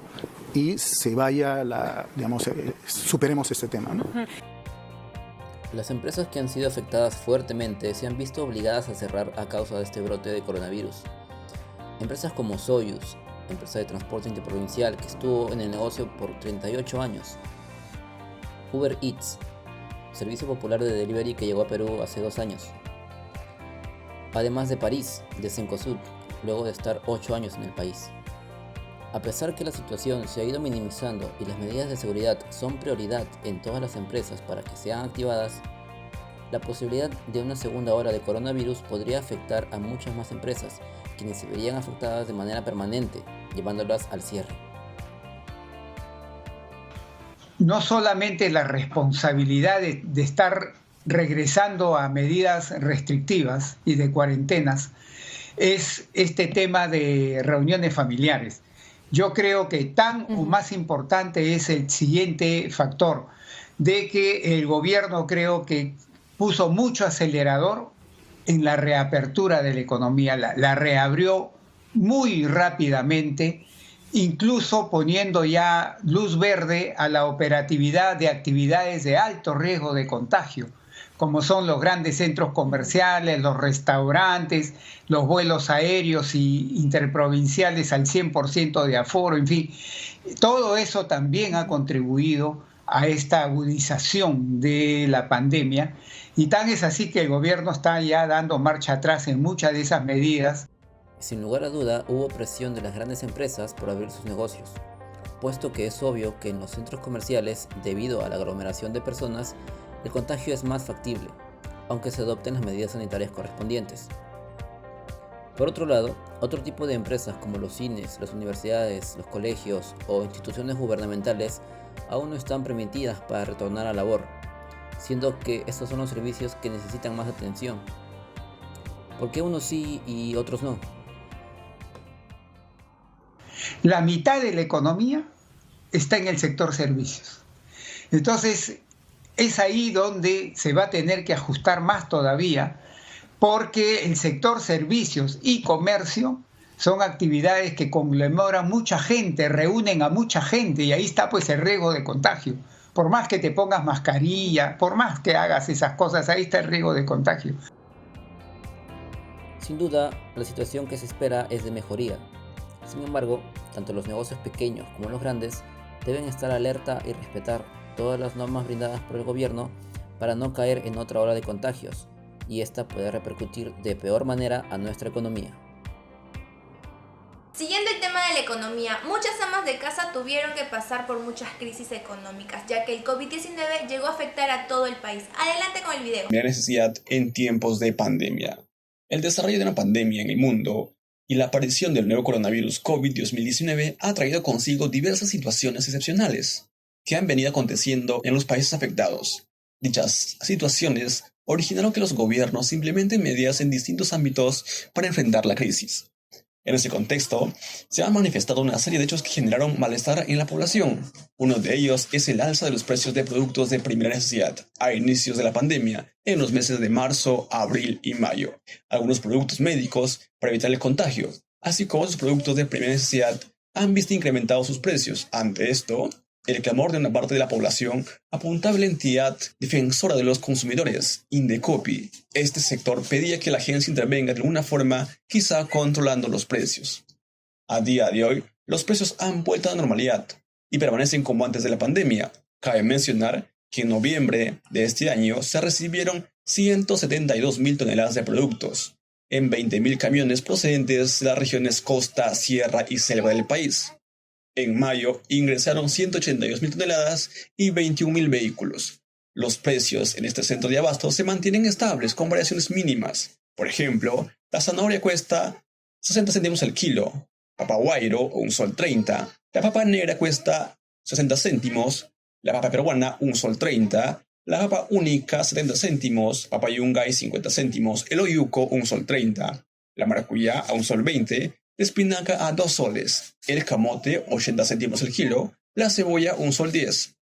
y se vaya, superemos este tema, ¿no? Las empresas que han sido afectadas fuertemente se han visto obligadas a cerrar a causa de este brote de coronavirus. Empresas como Soyuz, empresa de transporte interprovincial que estuvo en el negocio por 38 años. Uber Eats, servicio popular de delivery que llegó a Perú hace 2 años. Además de París, de Cencosud, luego de estar 8 años en el país. A pesar que la situación se ha ido minimizando y las medidas de seguridad son prioridad en todas las empresas para que sean activadas, la posibilidad de una segunda ola de coronavirus podría afectar a muchas más empresas, quienes se verían afectadas de manera permanente, llevándolas al cierre. No solamente la responsabilidad de estar regresando a medidas restrictivas y de cuarentenas, es este tema de reuniones familiares. Yo creo que tan o más importante es el siguiente factor, de que el gobierno creo que puso mucho acelerador en la reapertura de la economía, la reabrió muy rápidamente, incluso poniendo ya luz verde a la operatividad de actividades de alto riesgo de contagio, como son los grandes centros comerciales, los restaurantes, los vuelos aéreos y interprovinciales al 100% de aforo, en fin. Todo eso también ha contribuido a esta agudización de la pandemia, y tan es así que el gobierno está ya dando marcha atrás en muchas de esas medidas. Sin lugar a duda, hubo presión de las grandes empresas por abrir sus negocios, puesto que es obvio que en los centros comerciales, debido a la aglomeración de personas, el contagio es más factible, aunque se adopten las medidas sanitarias correspondientes. Por otro lado, otro tipo de empresas como los cines, las universidades, los colegios o instituciones gubernamentales aún no están permitidas para retornar a labor, siendo que estos son los servicios que necesitan más atención. ¿Por qué unos sí y otros no? La mitad de la economía está en el sector servicios. Entonces, es ahí donde se va a tener que ajustar más todavía, porque el sector servicios y comercio son actividades que conglomeran mucha gente, reúnen a mucha gente, y ahí está pues el riesgo de contagio. Por más que te pongas mascarilla, por más que hagas esas cosas, ahí está el riesgo de contagio. Sin duda, la situación que se espera es de mejoría. Sin embargo, tanto los negocios pequeños como los grandes deben estar alerta y respetar todas las normas brindadas por el gobierno para no caer en otra ola de contagios, y esta puede repercutir de peor manera a nuestra economía. Siguiendo el tema de la economía, muchas amas de casa tuvieron que pasar por muchas crisis económicas, ya que el COVID-19 llegó a afectar a todo el país. Adelante con el video. La necesidad en tiempos de pandemia. El desarrollo de una pandemia en el mundo y la aparición del nuevo coronavirus COVID-2019 ha traído consigo diversas situaciones excepcionales que han venido aconteciendo en los países afectados. Dichas situaciones originaron que los gobiernos implementen medidas en distintos ámbitos para enfrentar la crisis. En ese contexto, se han manifestado una serie de hechos que generaron malestar en la población. Uno de ellos es el alza de los precios de productos de primera necesidad a inicios de la pandemia, en los meses de marzo, abril y mayo. Algunos productos médicos para evitar el contagio, así como otros productos de primera necesidad, han visto incrementados sus precios. Ante esto, el clamor de una parte de la población apuntaba a la entidad defensora de los consumidores, Indecopi. Este sector pedía que la agencia intervenga de alguna forma, quizá controlando los precios. A día de hoy, los precios han vuelto a la normalidad y permanecen como antes de la pandemia. Cabe mencionar que en noviembre de este año se recibieron 172.000 toneladas de productos en 20.000 camiones procedentes de las regiones costa, sierra y selva del país. En mayo ingresaron 182.000 toneladas y 21.000 vehículos. Los precios en este centro de abasto se mantienen estables con variaciones mínimas. Por ejemplo, la zanahoria cuesta 60 céntimos el kilo, papa guairo $1.30, la papa negra cuesta 60 céntimos, la papa peruana $1.30, la papa única 70 céntimos, papa yungay 50 céntimos, el oyuco $1.30, la maracuyá a $1.20, la espinaca a 2 soles, el camote 80 céntimos el kilo, la cebolla $1.10.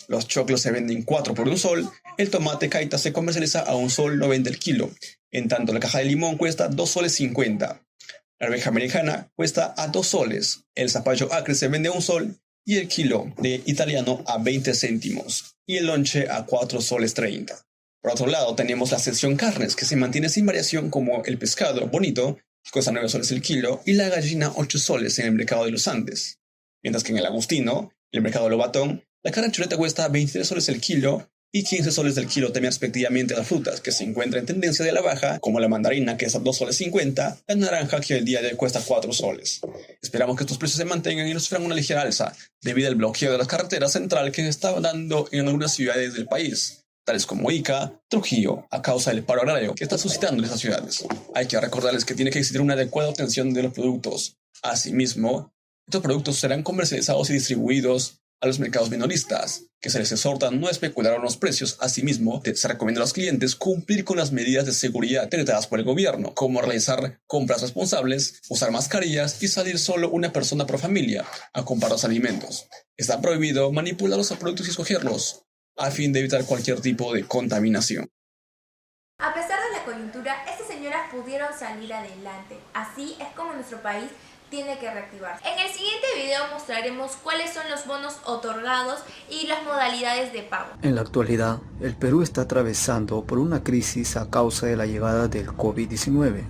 Los choclos se venden 4 por $1, el tomate caita se comercializa a $1.90 el kilo, en tanto la caja de limón cuesta $2.50. La arveja americana cuesta a 2 soles, el zapallo acre se vende a $1 y el kilo de italiano a 20 céntimos y el lonche a $4.30. Por otro lado tenemos la sección carnes que se mantiene sin variación, como el pescado bonito que cuesta 9 soles el kilo y la gallina 8 soles en el mercado de los Andes. Mientras que en el Agustino, el mercado de Lobatón, la carne chuleta cuesta 23 soles el kilo y 15 soles del kilo también respectivamente las frutas, que se encuentran en tendencia de la baja, como la mandarina que es a 2 soles 50, la naranja que el día de hoy cuesta 4 soles. Esperamos que estos precios se mantengan y no sufran una ligera alza, debido al bloqueo de las carreteras central que se está dando en algunas ciudades del país, tales como Ica, Trujillo, a causa del paro agrario que está suscitando en esas ciudades. Hay que recordarles que tiene que existir una adecuada obtención de los productos. Asimismo, estos productos serán comercializados y distribuidos a los mercados minoristas, que se les exhorta no especular en los precios. Asimismo, se recomienda a los clientes cumplir con las medidas de seguridad decretadas por el gobierno, como realizar compras responsables, usar mascarillas y salir solo una persona por familia a comprar los alimentos. Está prohibido manipular los productos y escogerlos, a fin de evitar cualquier tipo de contaminación. A pesar de la coyuntura, estas señoras pudieron salir adelante. Así es como nuestro país tiene que reactivarse. En el siguiente video mostraremos cuáles son los bonos otorgados y las modalidades de pago. En la actualidad, el Perú está atravesando por una crisis a causa de la llegada del COVID-19.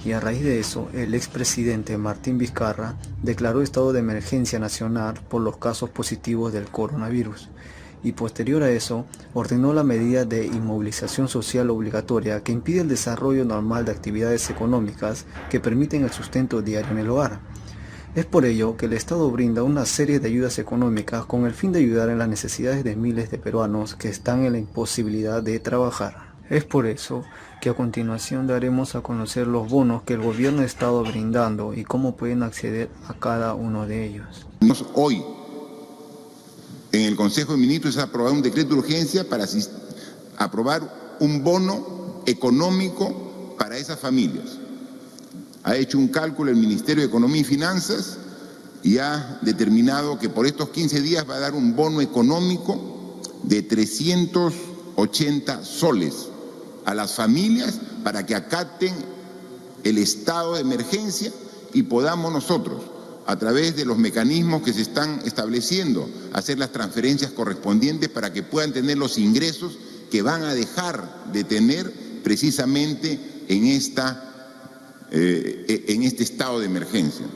Y a raíz de eso, el expresidente Martín Vizcarra declaró estado de emergencia nacional por los casos positivos del coronavirus. Y posterior a eso, ordenó la medida de inmovilización social obligatoria que impide el desarrollo normal de actividades económicas que permiten el sustento diario en el hogar. Es por ello que el Estado brinda una serie de ayudas económicas con el fin de ayudar en las necesidades de miles de peruanos que están en la imposibilidad de trabajar. Es por eso que a continuación daremos a conocer los bonos que el gobierno ha estado brindando y cómo pueden acceder a cada uno de ellos. Hoy, en el Consejo de Ministros se ha aprobado un decreto de urgencia para aprobar un bono económico para esas familias. Ha hecho un cálculo el Ministerio de Economía y Finanzas y ha determinado que por estos 15 días va a dar un bono económico de 380 soles a las familias para que acaten el estado de emergencia y podamos nosotros, a través de los mecanismos que se están estableciendo, hacer las transferencias correspondientes para que puedan tener los ingresos que van a dejar de tener precisamente en este estado de emergencia.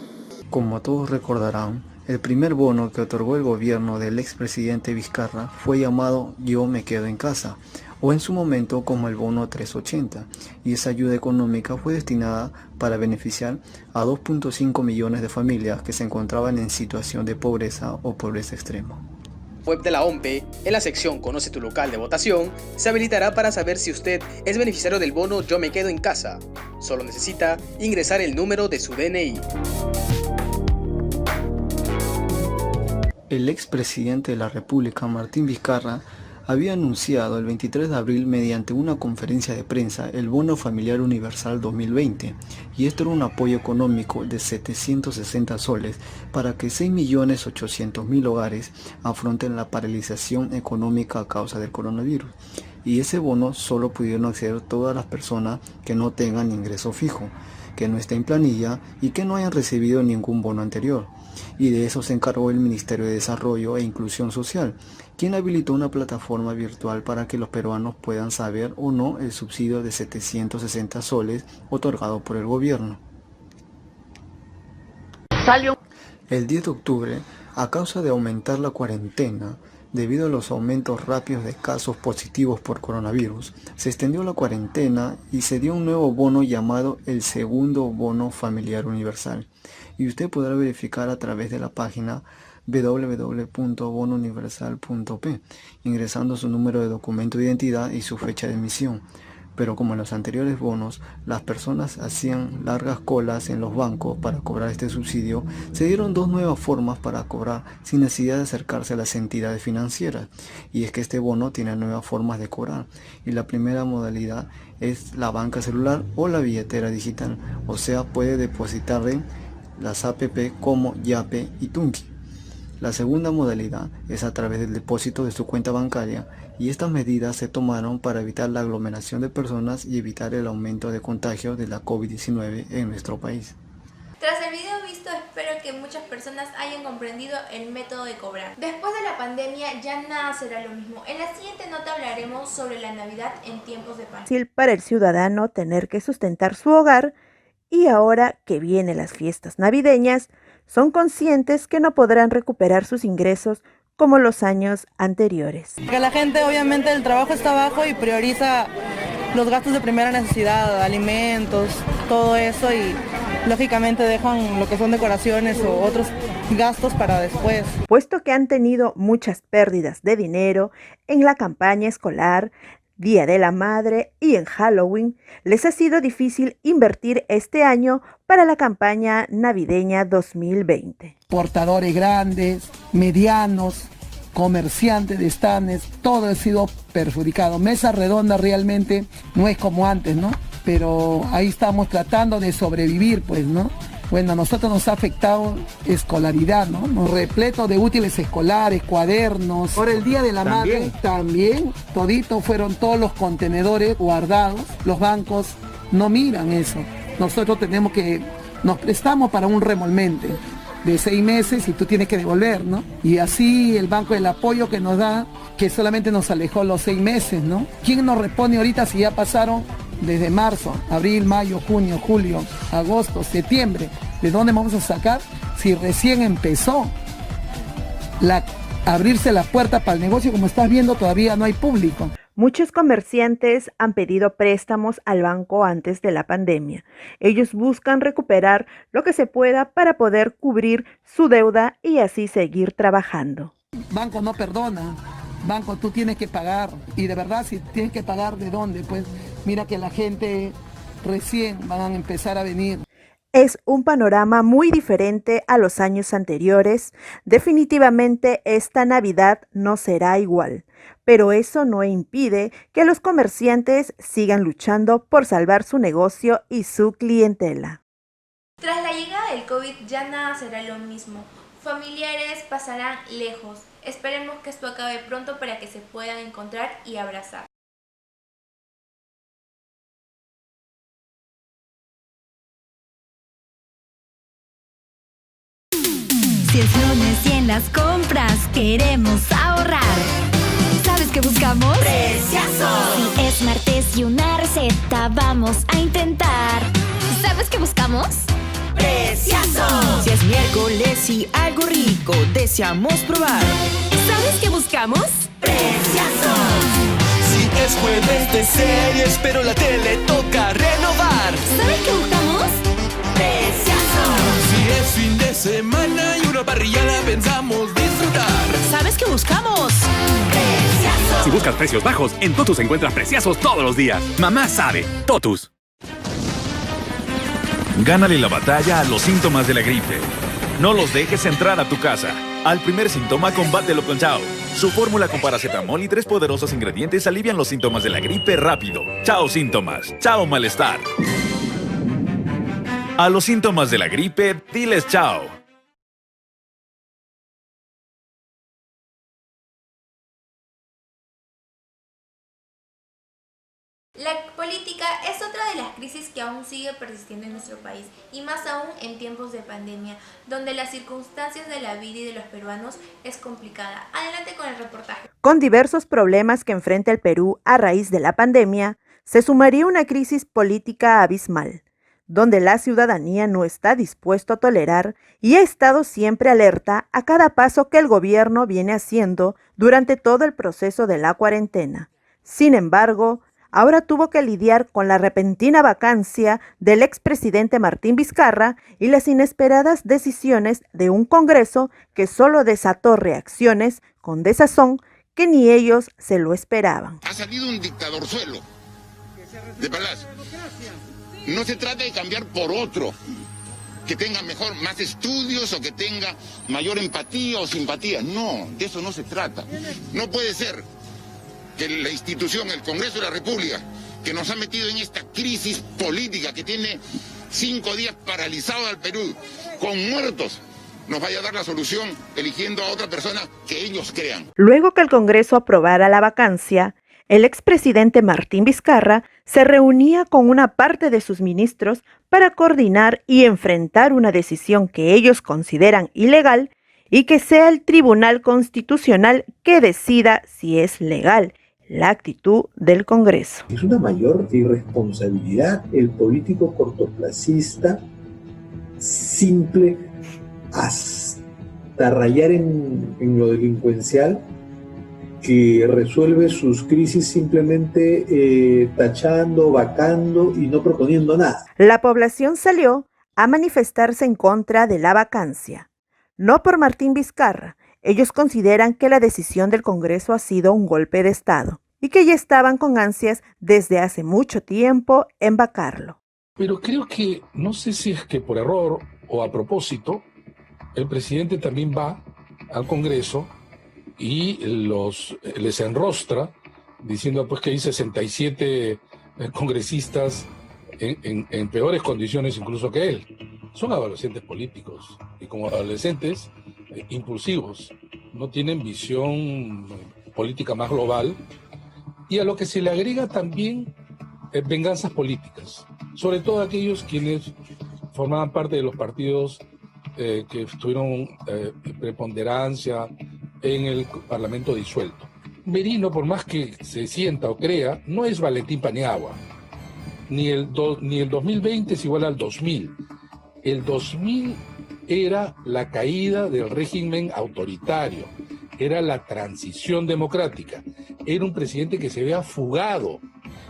Como todos recordarán, el primer bono que otorgó el gobierno del expresidente Vizcarra fue llamado Yo me quedo en casa, o en su momento como el bono 380, y esa ayuda económica fue destinada para beneficiar a 2.5 millones de familias que se encontraban en situación de pobreza o pobreza extrema. Web de la OMPE, en la sección Conoce tu local de votación, se habilitará para saber si usted es beneficiario del bono Yo me quedo en casa. Solo necesita ingresar el número de su DNI. El expresidente de la República, Martín Vizcarra, había anunciado el 23 de abril mediante una conferencia de prensa el Bono Familiar Universal 2020, y esto era un apoyo económico de 760 soles para que 6.800.000 hogares afronten la paralización económica a causa del coronavirus. Y ese bono solo pudieron acceder todas las personas que no tengan ingreso fijo, que no estén en planilla y que no hayan recibido ningún bono anterior. Y de eso se encargó el Ministerio de Desarrollo e Inclusión Social, quien habilitó una plataforma virtual para que los peruanos puedan saber o no el subsidio de 760 soles otorgado por el gobierno. El 10 de octubre, a causa de aumentar la cuarentena, debido a los aumentos rápidos de casos positivos por coronavirus, se extendió la cuarentena y se dio un nuevo bono llamado el Segundo Bono Familiar Universal. Y usted podrá verificar a través de la página www.bonouniversal.p, ingresando su número de documento de identidad y su fecha de emisión. Pero como en los anteriores bonos, las personas hacían largas colas en los bancos para cobrar este subsidio, se dieron dos nuevas formas para cobrar sin necesidad de acercarse a las entidades financieras. Y es que este bono tiene nuevas formas de cobrar. Y la primera modalidad es la banca celular o la billetera digital. O sea, puede depositar en las APP como Yape y Tunki. La segunda modalidad es a través del depósito de su cuenta bancaria, y estas medidas se tomaron para evitar la aglomeración de personas y evitar el aumento de contagio de la COVID-19 en nuestro país. Tras el video visto, espero que muchas personas hayan comprendido el método de cobrar. Después de la pandemia ya nada será lo mismo. En la siguiente nota hablaremos sobre la Navidad en tiempos de pandemia. Fácil para el ciudadano tener que sustentar su hogar, y ahora que vienen las fiestas navideñas, son conscientes que no podrán recuperar sus ingresos como los años anteriores. Que la gente, obviamente, el trabajo está bajo y prioriza los gastos de primera necesidad, alimentos, todo eso, y lógicamente dejan lo que son decoraciones o otros gastos para después. Puesto que han tenido muchas pérdidas de dinero en la campaña escolar, Día de la Madre y en Halloween, les ha sido difícil invertir este año para la campaña navideña 2020. Portadores grandes, medianos, comerciantes de stands, todo ha sido perjudicado. Mesa redonda realmente no es como antes, ¿no? Pero ahí estamos tratando de sobrevivir, pues, ¿no? Bueno, a nosotros nos ha afectado escolaridad, ¿no? Nos repleto de útiles escolares, cuadernos. Por el Día de la Madre también, todito fueron todos los contenedores guardados. Los bancos no miran eso. Nosotros nos prestamos para un remolmente de 6 meses y tú tienes que devolver, ¿no? Y así el banco, el apoyo que nos da, que solamente nos alejó los 6 meses, ¿no? ¿Quién nos responde ahorita si ya pasaron desde marzo, abril, mayo, junio, julio, agosto, septiembre? ¿De dónde vamos a sacar si recién empezó abrirse la puerta para el negocio? Como estás viendo, todavía no hay público. Muchos comerciantes han pedido préstamos al banco antes de la pandemia. Ellos buscan recuperar lo que se pueda para poder cubrir su deuda y así seguir trabajando. Banco no perdona. Banco, tú tienes que pagar. Y de verdad, si tienes que pagar, ¿de dónde? Pues mira que la gente recién van a empezar a venir. Es un panorama muy diferente a los años anteriores. Definitivamente esta Navidad no será igual, pero eso no impide que los comerciantes sigan luchando por salvar su negocio y su clientela. Tras la llegada del COVID ya nada será lo mismo. Familiares pasarán lejos. Esperemos que esto acabe pronto para que se puedan encontrar y abrazar. Si es lunes y en las compras queremos ahorrar, ¿sabes qué buscamos? ¡Preciazos! Si es martes y una receta vamos a intentar, ¿sabes qué buscamos? ¡Preciazos! Si es miércoles y algo rico deseamos probar, ¿sabes qué buscamos? ¡Preciazos! Si es jueves de series pero la tele toca renovar, ¿sabes qué buscamos? ¡Preciazos! Si es fin de semana y una parrillada pensamos disfrutar, ¿sabes qué buscamos? ¡Preciazos! Si buscas precios bajos, en Totus encuentras preciazos todos los días. Mamá sabe, Totus. Gánale la batalla a los síntomas de la gripe. No los dejes entrar a tu casa. Al primer síntoma, combátelo con Chao. Su fórmula con paracetamol y 3 poderosos ingredientes alivian los síntomas de la gripe rápido. Chao síntomas, Chao malestar. A los síntomas de la gripe, diles chao. La política es otra de las crisis que aún sigue persistiendo en nuestro país, y más aún en tiempos de pandemia, donde las circunstancias de la vida y de los peruanos es complicada. Adelante con el reportaje. Con diversos problemas que enfrenta el Perú a raíz de la pandemia, se sumaría una crisis política abismal, donde la ciudadanía no está dispuesto a tolerar y ha estado siempre alerta a cada paso que el gobierno viene haciendo durante todo el proceso de la cuarentena. Sin embargo, ahora tuvo que lidiar con la repentina vacancia del expresidente Martín Vizcarra y las inesperadas decisiones de un Congreso que solo desató reacciones con desazón que ni ellos se lo esperaban. Ha salido un dictadorzuelo de Palacio. No se trata de cambiar por otro que tenga más estudios o que tenga mayor empatía o simpatía. No, de eso no se trata. No puede ser que la institución, el Congreso de la República, que nos ha metido en esta crisis política que tiene 5 días paralizado al Perú, con muertos, nos vaya a dar la solución eligiendo a otra persona que ellos crean. Luego que el Congreso aprobara la vacancia, el expresidente Martín Vizcarra se reunía con una parte de sus ministros para coordinar y enfrentar una decisión que ellos consideran ilegal y que sea el Tribunal Constitucional que decida si es legal la actitud del Congreso. Es una mayor irresponsabilidad el político cortoplacista, simple hasta rayar en lo delincuencial, que resuelve sus crisis simplemente tachando, vacando y no proponiendo nada. La población salió a manifestarse en contra de la vacancia, no por Martín Vizcarra. Ellos consideran que la decisión del Congreso ha sido un golpe de Estado y que ya estaban con ansias desde hace mucho tiempo en vacarlo. Pero creo que, no sé si es que por error o a propósito, el presidente también va al Congreso y les enrostra diciendo pues que hay 67 congresistas en peores condiciones incluso que él. son adolescentes políticos y como adolescentes impulsivos, no tienen visión política más global, y a lo que se le agrega también venganzas políticas, sobre todo aquellos quienes formaban parte de los partidos que tuvieron preponderancia en el Parlamento disuelto. Merino, por más que se sienta o crea, no es Valentín Paniagua. Ni el 2020 es igual al 2000. El 2000 era la caída del régimen autoritario, era la transición democrática, era un presidente que se había fugado.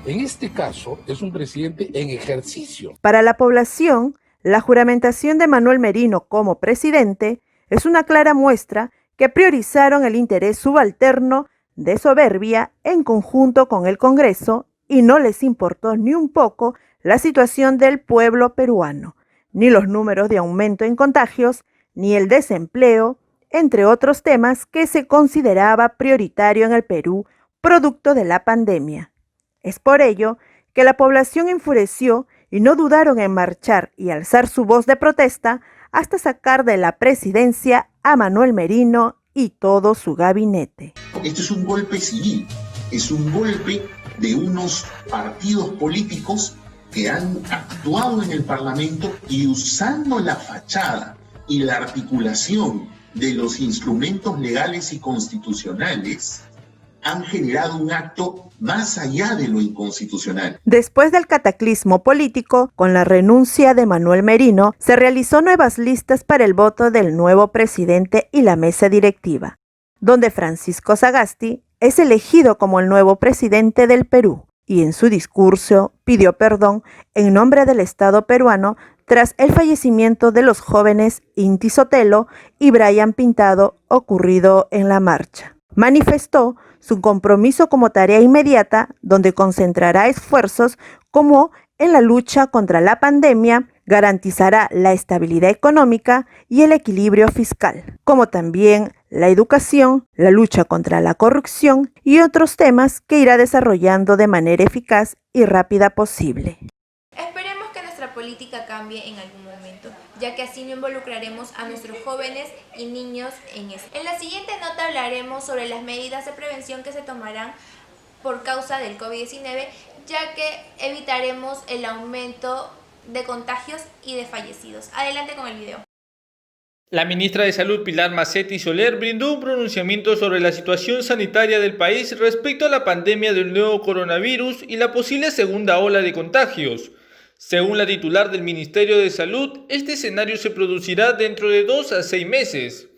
En este caso, es un presidente en ejercicio. Para la población, la juramentación de Manuel Merino como presidente es una clara muestra que priorizaron el interés subalterno de soberbia en conjunto con el Congreso y no les importó ni un poco la situación del pueblo peruano, ni los números de aumento en contagios, ni el desempleo, entre otros temas que se consideraba prioritario en el Perú, producto de la pandemia. Es por ello que la población enfureció y no dudaron en marchar y alzar su voz de protesta hasta sacar de la presidencia a Manuel Merino y todo su gabinete. Esto es un golpe civil, es un golpe de unos partidos políticos que han actuado en el Parlamento y usando la fachada y la articulación de los instrumentos legales y constitucionales han generado un acto más allá de lo inconstitucional. Después del cataclismo político, con la renuncia de Manuel Merino, se realizó nuevas listas para el voto del nuevo presidente y la mesa directiva, donde Francisco Sagasti es elegido como el nuevo presidente del Perú, y en su discurso pidió perdón en nombre del Estado peruano tras el fallecimiento de los jóvenes Inti Sotelo y Brian Pintado ocurrido en la marcha. Manifestó su compromiso como tarea inmediata, donde concentrará esfuerzos como en la lucha contra la pandemia, garantizará la estabilidad económica y el equilibrio fiscal, como también la educación, la lucha contra la corrupción y otros temas que irá desarrollando de manera eficaz y rápida posible. Esperemos que nuestra política cambie en algún momento, ya que así no involucraremos a nuestros jóvenes y niños en esto. En la siguiente nota hablaremos sobre las medidas de prevención que se tomarán por causa del COVID-19, ya que evitaremos el aumento de contagios y de fallecidos. Adelante con el video. La ministra de Salud Pilar Massetti Soler brindó un pronunciamiento sobre la situación sanitaria del país respecto a la pandemia del nuevo coronavirus y la posible segunda ola de contagios. Según la titular del Ministerio de Salud, este escenario se producirá dentro de 2 a 6 meses.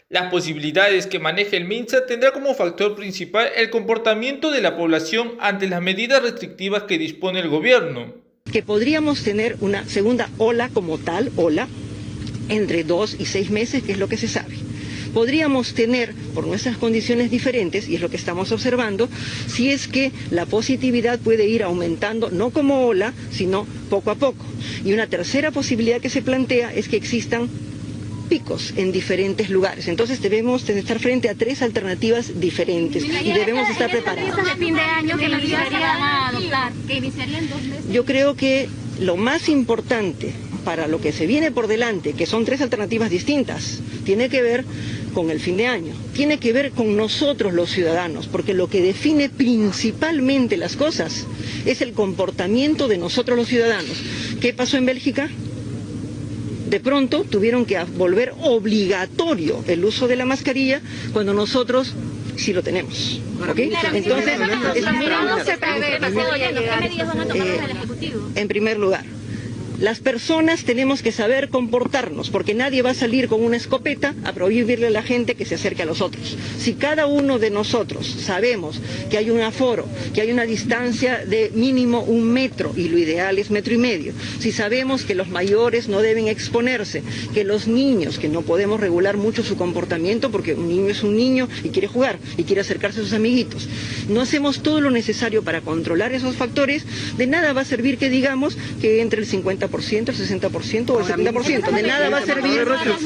Las posibilidades que maneja el MINSA tendrá como factor principal el comportamiento de la población ante las medidas restrictivas que dispone el gobierno. Que podríamos tener una segunda ola como tal, entre 2 y 6 meses, que es lo que se sabe. Podríamos tener, por nuestras condiciones diferentes, y es lo que estamos observando, si es que la positividad puede ir aumentando, no como ola, sino poco a poco. Y una tercera posibilidad que se plantea es que existan picos en diferentes lugares. Entonces debemos estar frente a 3 alternativas diferentes y debemos estar preparados. ¿De fin de año que iniciarían a adoptar? ¿Que iniciarían 2 meses? Yo creo que lo más importante para lo que se viene por delante, que son 3 alternativas distintas, tiene que ver con el fin de año, tiene que ver con nosotros los ciudadanos, porque lo que define principalmente las cosas es el comportamiento de nosotros los ciudadanos. ¿Qué pasó en Bélgica? De pronto tuvieron que volver obligatorio el uso de la mascarilla cuando nosotros sí lo tenemos. ¿Okay? Entonces, en primer lugar, las personas tenemos que saber comportarnos, porque nadie va a salir con una escopeta a prohibirle a la gente que se acerque a los otros. Si cada uno de nosotros sabemos que hay un aforo, que hay una distancia de mínimo 1 metro, y lo ideal es 1,5 metros, si sabemos que los mayores no deben exponerse, que los niños, que no podemos regular mucho su comportamiento, porque un niño es un niño y quiere jugar, y quiere acercarse a sus amiguitos, no hacemos todo lo necesario para controlar esos factores, de nada va a servir que digamos que entre el 50% 50%, el 60% o el 70%. De nada va a servir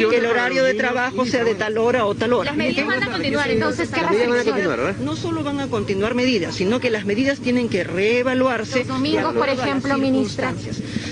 que el horario de trabajo sea de tal hora o tal hora. Las medidas van a continuar, entonces, ¿qué restricciones? No solo van a continuar medidas, sino que las medidas tienen que reevaluarse. Los domingos, por ejemplo, ministra.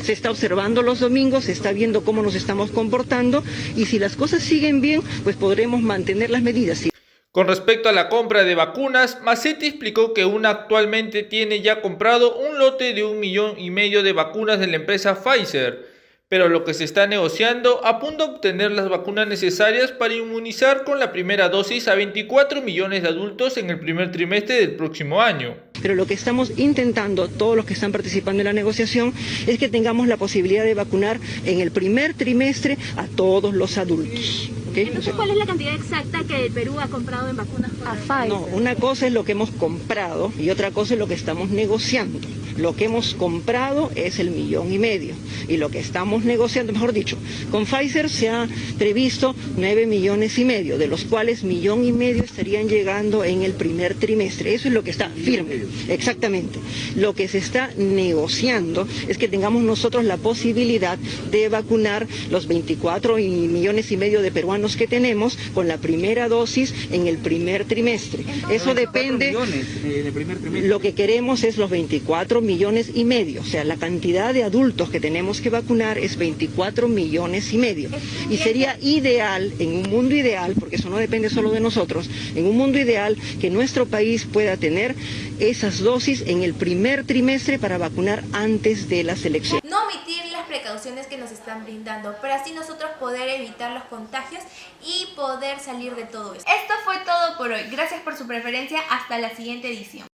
Se está observando los domingos, se está viendo cómo nos estamos comportando y si las cosas siguen bien, pues podremos mantener las medidas. Con respecto a la compra de vacunas, Mazzetti explicó que UNA actualmente tiene ya comprado un lote de 1,5 millones de vacunas de la empresa Pfizer, pero lo que se está negociando apunta a obtener las vacunas necesarias para inmunizar con la primera dosis a 24 millones de adultos en el primer trimestre del próximo año. Pero lo que estamos intentando, todos los que están participando en la negociación, es que tengamos la posibilidad de vacunar en el primer trimestre a todos los adultos. ¿Okay? Entonces, ¿cuál es la cantidad exacta que el Perú ha comprado en vacunas a Pfizer? No, una cosa es lo que hemos comprado y otra cosa es lo que estamos negociando. Lo que hemos comprado es el 1,5 millones y lo que estamos negociando, mejor dicho, con Pfizer se ha previsto 9,5 millones, de los cuales 1,5 millones estarían llegando en el primer trimestre. Eso es lo que está firme, exactamente. Lo que se está negociando es que tengamos nosotros la posibilidad de vacunar los 24,5 millones de peruanos que tenemos con la primera dosis en el primer trimestre. Eso depende. Lo que queremos es los 24,5 millones, o sea, la cantidad de adultos que tenemos que vacunar es 24,5 millones. Y sería ideal, en un mundo ideal, porque eso no depende solo de nosotros, en un mundo ideal que nuestro país pueda tener esas dosis en el primer trimestre para vacunar antes de las elecciones. No omitir las precauciones que nos están brindando, para así nosotros poder evitar los contagios y poder salir de todo esto. Esto fue todo por hoy. Gracias por su preferencia. Hasta la siguiente edición.